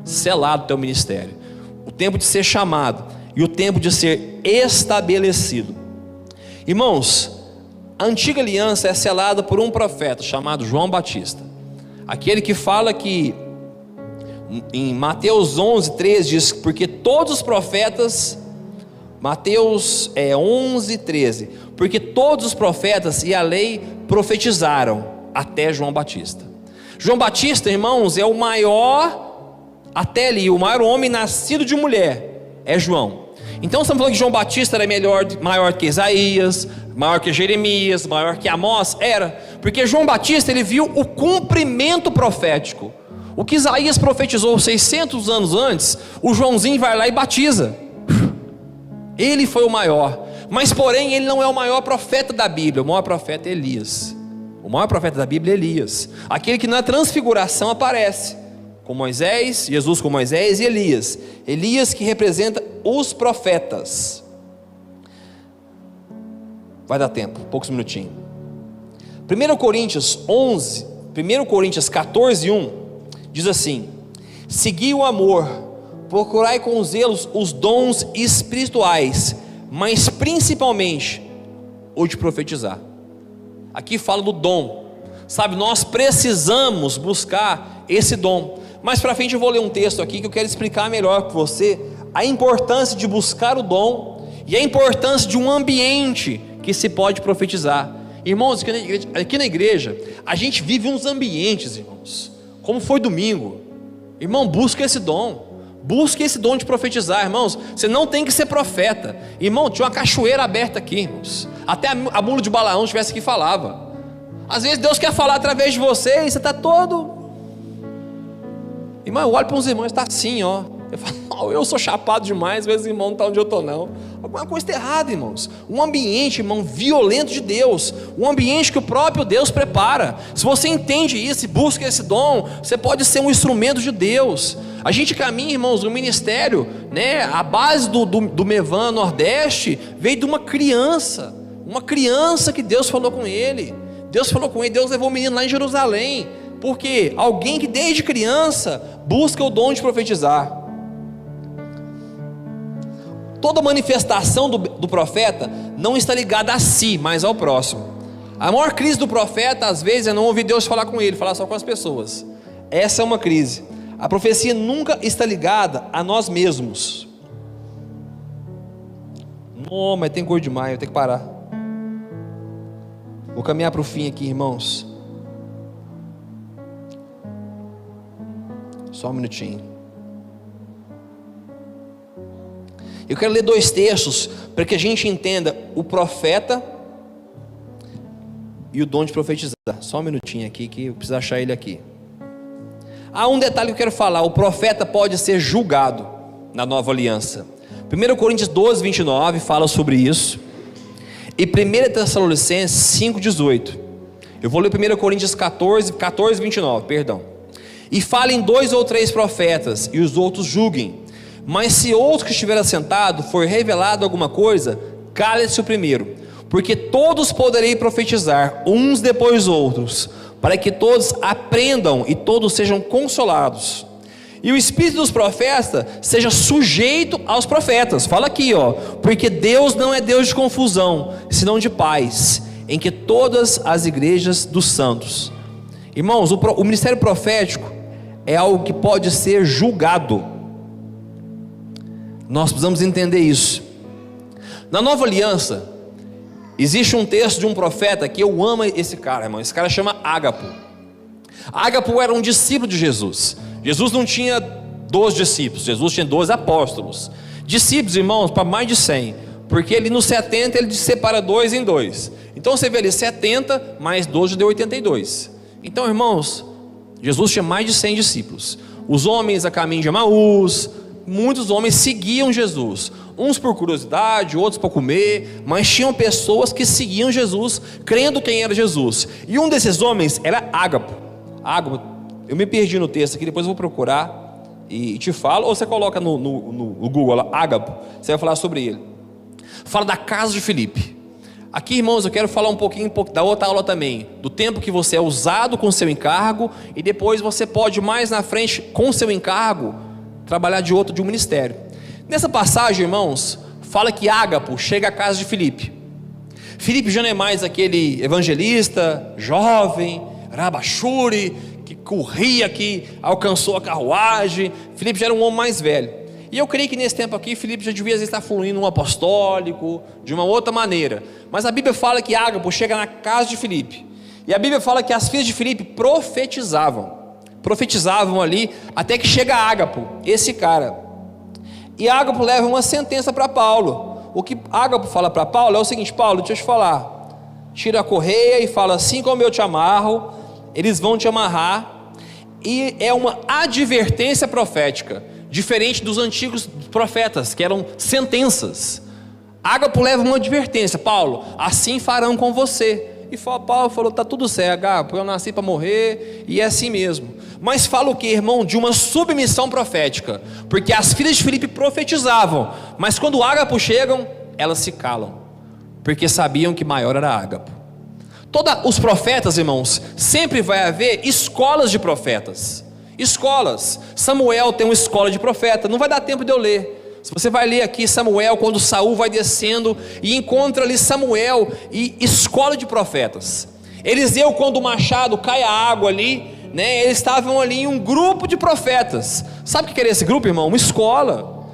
selado o teu ministério. O tempo de ser chamado e o tempo de ser estabelecido. Irmãos, a antiga aliança é selada por um profeta chamado João Batista. Aquele que fala que em Mateus 11, 13 diz, porque todos os profetas, Mateus 11, 13, porque todos os profetas e a lei profetizaram até João Batista. João Batista, irmãos, é o maior, até ali, o maior homem nascido de mulher, é João. Então estamos falando que João Batista era maior que Isaías, maior que Jeremias, maior que Amós. Era, porque João Batista ele viu o cumprimento profético. O que Isaías profetizou 600 anos antes, o Joãozinho vai lá e batiza. Ele foi o maior, mas porém ele não é o maior profeta da Bíblia. O maior profeta é Elias. O maior profeta da Bíblia é Elias, aquele que na transfiguração aparece com Moisés, Jesus com Moisés e Elias. Elias que representa os profetas. Vai dar tempo, poucos minutinhos. 1 Coríntios 14, 1 diz assim: segui o amor, procurai com zelo os dons espirituais, mas principalmente o de profetizar. Aqui fala do dom, sabe, nós precisamos buscar esse dom. Mais para frente eu vou ler um texto aqui que eu quero explicar melhor para você a importância de buscar o dom e a importância de um ambiente que se pode profetizar. Irmãos, aqui na igreja a gente vive uns ambientes, irmãos, como foi domingo. Irmão, busca esse dom. Busque esse dom de profetizar, irmãos. Você não tem que ser profeta. Irmão, tinha uma cachoeira aberta aqui, irmãos. Até a mula de Balaão estivesse aqui falava. Às vezes Deus quer falar através de você e você está todo... Irmão, eu olho para uns irmãos, está assim, ó. Eu falo, eu sou chapado demais, às vezes o irmão não está onde eu estou, não. Alguma coisa está errada, irmãos. Um ambiente, irmão, violento de Deus. Um ambiente que o próprio Deus prepara. Se você entende isso e busca esse dom, você pode ser um instrumento de Deus. A gente caminha, irmãos, no ministério, né? A base do Mevan Nordeste veio de uma criança que Deus falou com ele. Deus levou o menino lá em Jerusalém. Porque alguém que desde criança busca o dom de profetizar. Toda manifestação do profeta não está ligada a si, mas ao próximo. A maior crise do profeta às vezes é não ouvir Deus falar com ele, falar só com as pessoas. Essa é uma crise. A profecia nunca está ligada a nós mesmos. Não, mas tem cor demais, eu tenho que parar. Vou caminhar para o fim aqui, irmãos. Só um minutinho. Eu quero ler 2 textos para que a gente entenda o profeta e o dom de profetizar. Só um minutinho aqui que eu preciso achar ele aqui. Há um detalhe que eu quero falar: o profeta pode ser julgado na nova aliança. 1 Coríntios 12, 29 fala sobre isso. E 1 Tessalonicenses 5, 18. Eu vou ler 1 Coríntios 14, 29, perdão. E falem 2 ou 3 profetas, e os outros julguem. Mas se outro que estiver assentado for revelado alguma coisa, cale-se o primeiro, porque todos poderei profetizar, uns depois outros, para que todos aprendam e todos sejam consolados. E o espírito dos profetas seja sujeito aos profetas. Fala aqui, ó, porque Deus não é Deus de confusão, senão de paz, em que todas as igrejas dos santos. Irmãos, o ministério profético é algo que pode ser julgado. Nós precisamos entender isso. Na nova aliança existe um texto de um profeta que eu amo esse cara, irmão. Esse cara chama Ágapo. Ágapo era um discípulo de Jesus. Jesus não tinha 12 discípulos, Jesus tinha 12 apóstolos. Discípulos, irmãos, para mais de 100. Porque ele nos 70 ele separa 2 em 2. Então você vê ali 70 mais 12 deu 82. Então, irmãos, Jesus tinha mais de 100 discípulos. Os homens a caminho de Emaús, muitos homens seguiam Jesus, uns por curiosidade, outros para comer, mas tinham pessoas que seguiam Jesus, crendo quem era Jesus. E um desses homens era Ágapo. Ágapo, eu me perdi no texto aqui, depois eu vou procurar e te falo, ou você coloca no Google lá, Ágapo, você vai falar sobre ele. Fala da casa de Filipe. Aqui, irmãos, eu quero falar um pouquinho da outra aula também, do tempo que você é usado com seu encargo, e depois você pode mais na frente, com seu encargo, trabalhar de um ministério. Nessa passagem, irmãos, fala que Ágapo chega à casa de Filipe. Filipe já não é mais aquele evangelista, jovem, rabachuri, que corria, que alcançou a carruagem. Filipe já era um homem mais velho. E eu creio que nesse tempo aqui, Filipe já devia estar fluindo um apostólico, de uma outra maneira. Mas a Bíblia fala que Ágapo chega na casa de Filipe. E a Bíblia fala que as filhas de Filipe profetizavam ali, até que chega Ágapo, esse cara. E Ágapo leva uma sentença para Paulo. O que Ágapo fala para Paulo é o seguinte: Paulo, deixa eu te falar, tira a correia e fala: assim como eu te amarro, eles vão te amarrar. E é uma advertência profética, diferente dos antigos profetas, que eram sentenças. Ágapo leva uma advertência: Paulo, assim farão com você. E Paulo falou: está tudo certo, Ágapo, eu nasci para morrer e é assim mesmo. Mas fala o que, irmão? De uma submissão profética, porque as filhas de Filipe profetizavam, mas quando Ágapo chegam, elas se calam, porque sabiam que maior era Ágapo. Todos os profetas, irmãos, sempre vai haver escolas de profetas. Escolas. Samuel tem uma escola de profeta. Não vai dar tempo de eu ler. Se você vai ler aqui Samuel, quando Saul vai descendo e encontra ali Samuel e escola de profetas. Eliseu, quando o machado cai a água ali, né, eles estavam ali em um grupo de profetas. Sabe o que era esse grupo, irmão? Uma escola.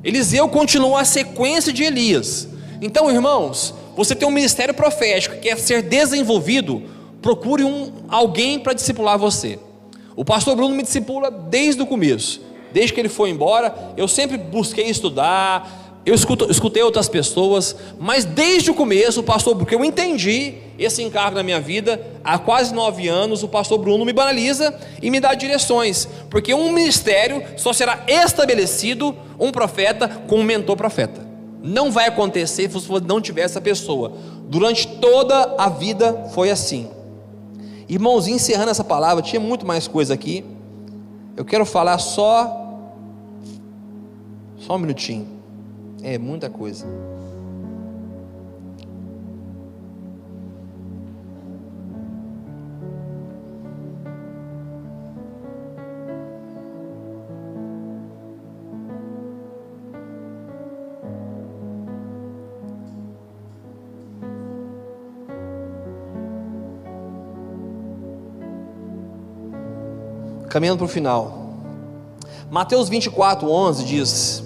Eliseu continuou a sequência de Elias. Então, irmãos, você tem um ministério profético que quer ser desenvolvido, procure alguém para discipular você. O pastor Bruno me discipula desde o começo, desde que ele foi embora. Eu sempre busquei estudar, eu escutei outras pessoas, mas desde o começo, porque eu entendi esse encargo na minha vida, há quase 9 anos, o pastor Bruno me banaliza e me dá direções, porque um ministério só será estabelecido, um profeta com um mentor profeta. Não vai acontecer se você não tiver essa pessoa. Durante toda a vida foi assim. Irmãos, encerrando essa palavra, tinha muito mais coisa aqui. Eu quero falar só um minutinho. É muita coisa. Caminhando para o final, Mateus 24:11 diz: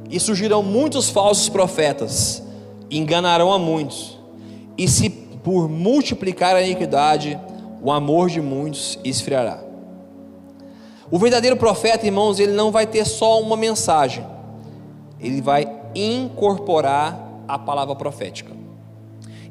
e surgirão muitos falsos profetas, enganarão a muitos, e se por multiplicar a iniquidade, o amor de muitos esfriará. O verdadeiro profeta, irmãos, ele não vai ter só uma mensagem, ele vai incorporar a palavra profética.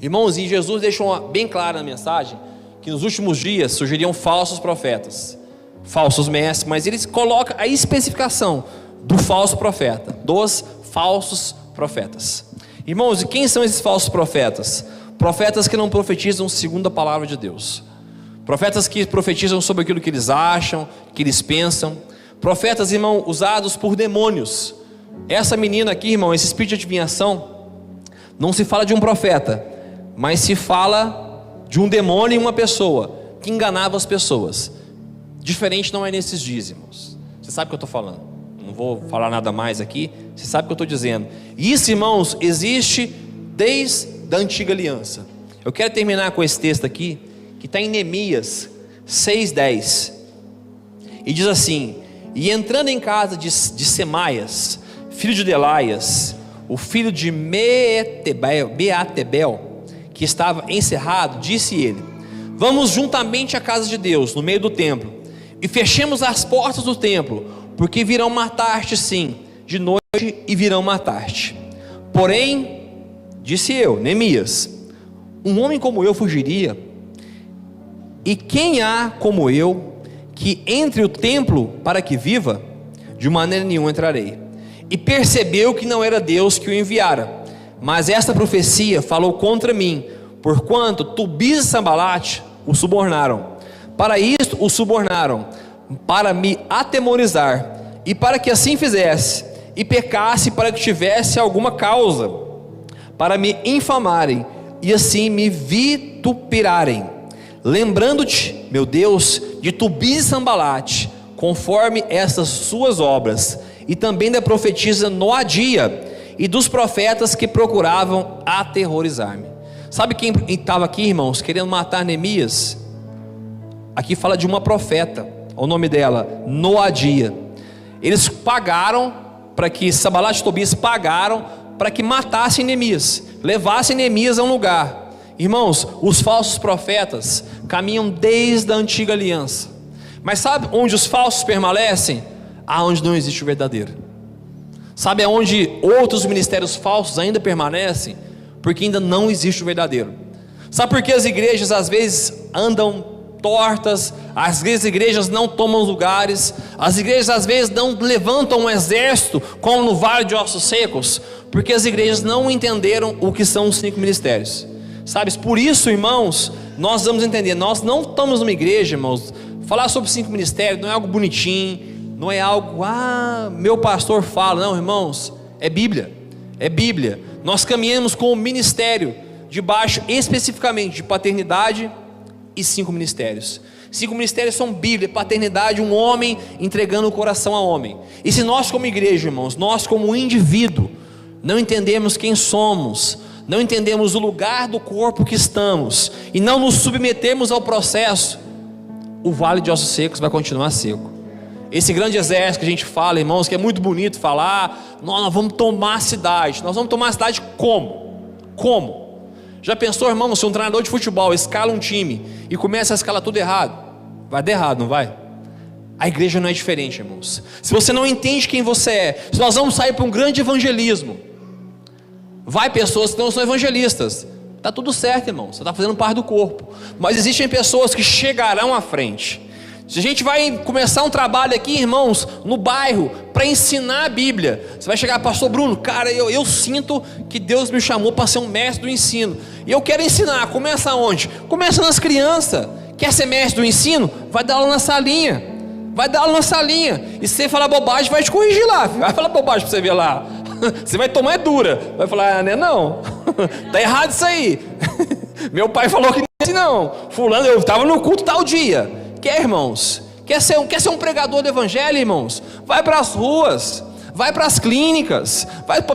Irmãos, e Jesus deixou bem claro na mensagem que nos últimos dias surgiriam falsos profetas, falsos mestres, mas eles colocam a especificação do falso profeta, dos falsos profetas. Irmãos, e quem são esses falsos profetas? Profetas que não profetizam segundo a palavra de Deus, profetas que profetizam sobre aquilo que eles acham, que eles pensam, profetas, irmão, usados por demônios. Essa menina aqui, irmão, esse espírito de adivinhação, não se fala de um profeta, mas se fala de um demônio em uma pessoa que enganava as pessoas. Diferente não é nesses dízimos. Você sabe o que eu estou falando, não vou falar nada mais aqui. Você sabe o que eu estou dizendo. Isso, irmãos, existe desde a antiga aliança. Eu quero terminar com esse texto aqui, que está em Neemias 6:10, e diz assim: e entrando em casa de Semaias, filho de Delaias, o filho de Beatebel, que estava encerrado, disse ele: vamos juntamente à casa de Deus, no meio do templo, e fechemos as portas do templo, porque virão matar-te sim, de noite, e virão matar-te. Porém, disse eu, Neemias, um homem como eu fugiria, e quem há como eu, que entre o templo para que viva? De maneira nenhuma entrarei. E percebeu que não era Deus que o enviara, mas esta profecia falou contra mim, porquanto Tobias e Sambalate o subornaram. Para isto o subornaram, para me atemorizar, e para que assim fizesse, e pecasse, para que tivesse alguma causa, para me infamarem, e assim me vitupirarem. Lembrando-te, meu Deus, de Tobias e Sambalate, conforme estas suas obras, e também da profetisa Noadia, e dos profetas que procuravam aterrorizar-me. Sabe quem estava aqui, irmãos, querendo matar Neemias? Aqui fala de uma profeta, o nome dela, Noadia. Eles pagaram para que Sambalate e Tobias pagaram para que matassem Neemias, levassem Neemias a um lugar. Irmãos, os falsos profetas caminham desde a antiga aliança. Mas sabe onde os falsos permanecem? aonde não existe o verdadeiro. Sabe aonde outros ministérios falsos ainda permanecem? Porque ainda não existe o verdadeiro. Sabe por que as igrejas às vezes andam tortas, as igrejas não tomam lugares, as igrejas às vezes não levantam um exército, como no Vale de Ossos Secos? Porque as igrejas não entenderam o que são os 5 ministérios. Sabe, por isso, irmãos, nós vamos entender, nós não estamos numa igreja, irmãos, falar sobre 5 ministérios não é algo bonitinho, não é algo, meu pastor fala, não, irmãos, é Bíblia, nós caminhamos com o ministério, debaixo especificamente de paternidade e 5 ministérios. 5 ministérios são Bíblia, paternidade, um homem entregando o coração a homem. E se nós como igreja, irmãos, nós como indivíduo, não entendemos quem somos, não entendemos o lugar do corpo que estamos, e não nos submetemos ao processo, o Vale de Ossos Secos vai continuar seco. Esse grande exército que a gente fala, irmãos, que é muito bonito falar, nós vamos tomar a cidade. Nós vamos tomar a cidade como? Já pensou, irmão, se um treinador de futebol escala um time e começa a escalar tudo errado? Vai dar errado, não vai? A igreja não é diferente, irmãos. Se você não entende quem você é, se nós vamos sair para um grande evangelismo, vai pessoas que não são evangelistas, está tudo certo, irmão, você está fazendo parte do corpo. Mas existem pessoas que chegarão à frente. Se a gente vai começar um trabalho aqui, irmãos, no bairro, para ensinar a Bíblia, você vai chegar, pastor Bruno, cara, eu sinto que Deus me chamou para ser um mestre do ensino, e eu quero ensinar. Começa onde? Começa nas crianças. Quer ser mestre do ensino? Vai dar aula na salinha, e se você falar bobagem, vai te corrigir lá, vai falar bobagem para você ver lá, você vai tomar dura, vai falar, não, tá errado isso aí, meu pai falou que não é assim não, fulano, eu estava no culto tal dia. Quer, irmãos? Quer ser um pregador do evangelho, irmãos? Vai para as ruas, vai para as clínicas,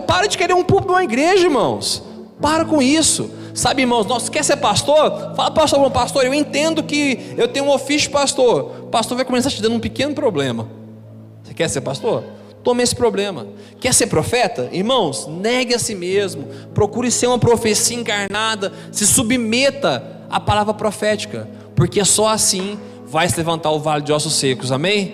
para de querer um púlpito de uma igreja, irmãos. Para com isso. Sabe, irmãos, quer ser pastor? Fala, pastor, eu entendo que eu tenho um ofício de pastor. O pastor vai começar te dando um pequeno problema. Você quer ser pastor? Tome esse problema. Quer ser profeta? Irmãos, negue a si mesmo. Procure ser uma profecia encarnada. Se submeta à palavra profética, porque só assim vai se levantar o Vale de Ossos Secos, amém?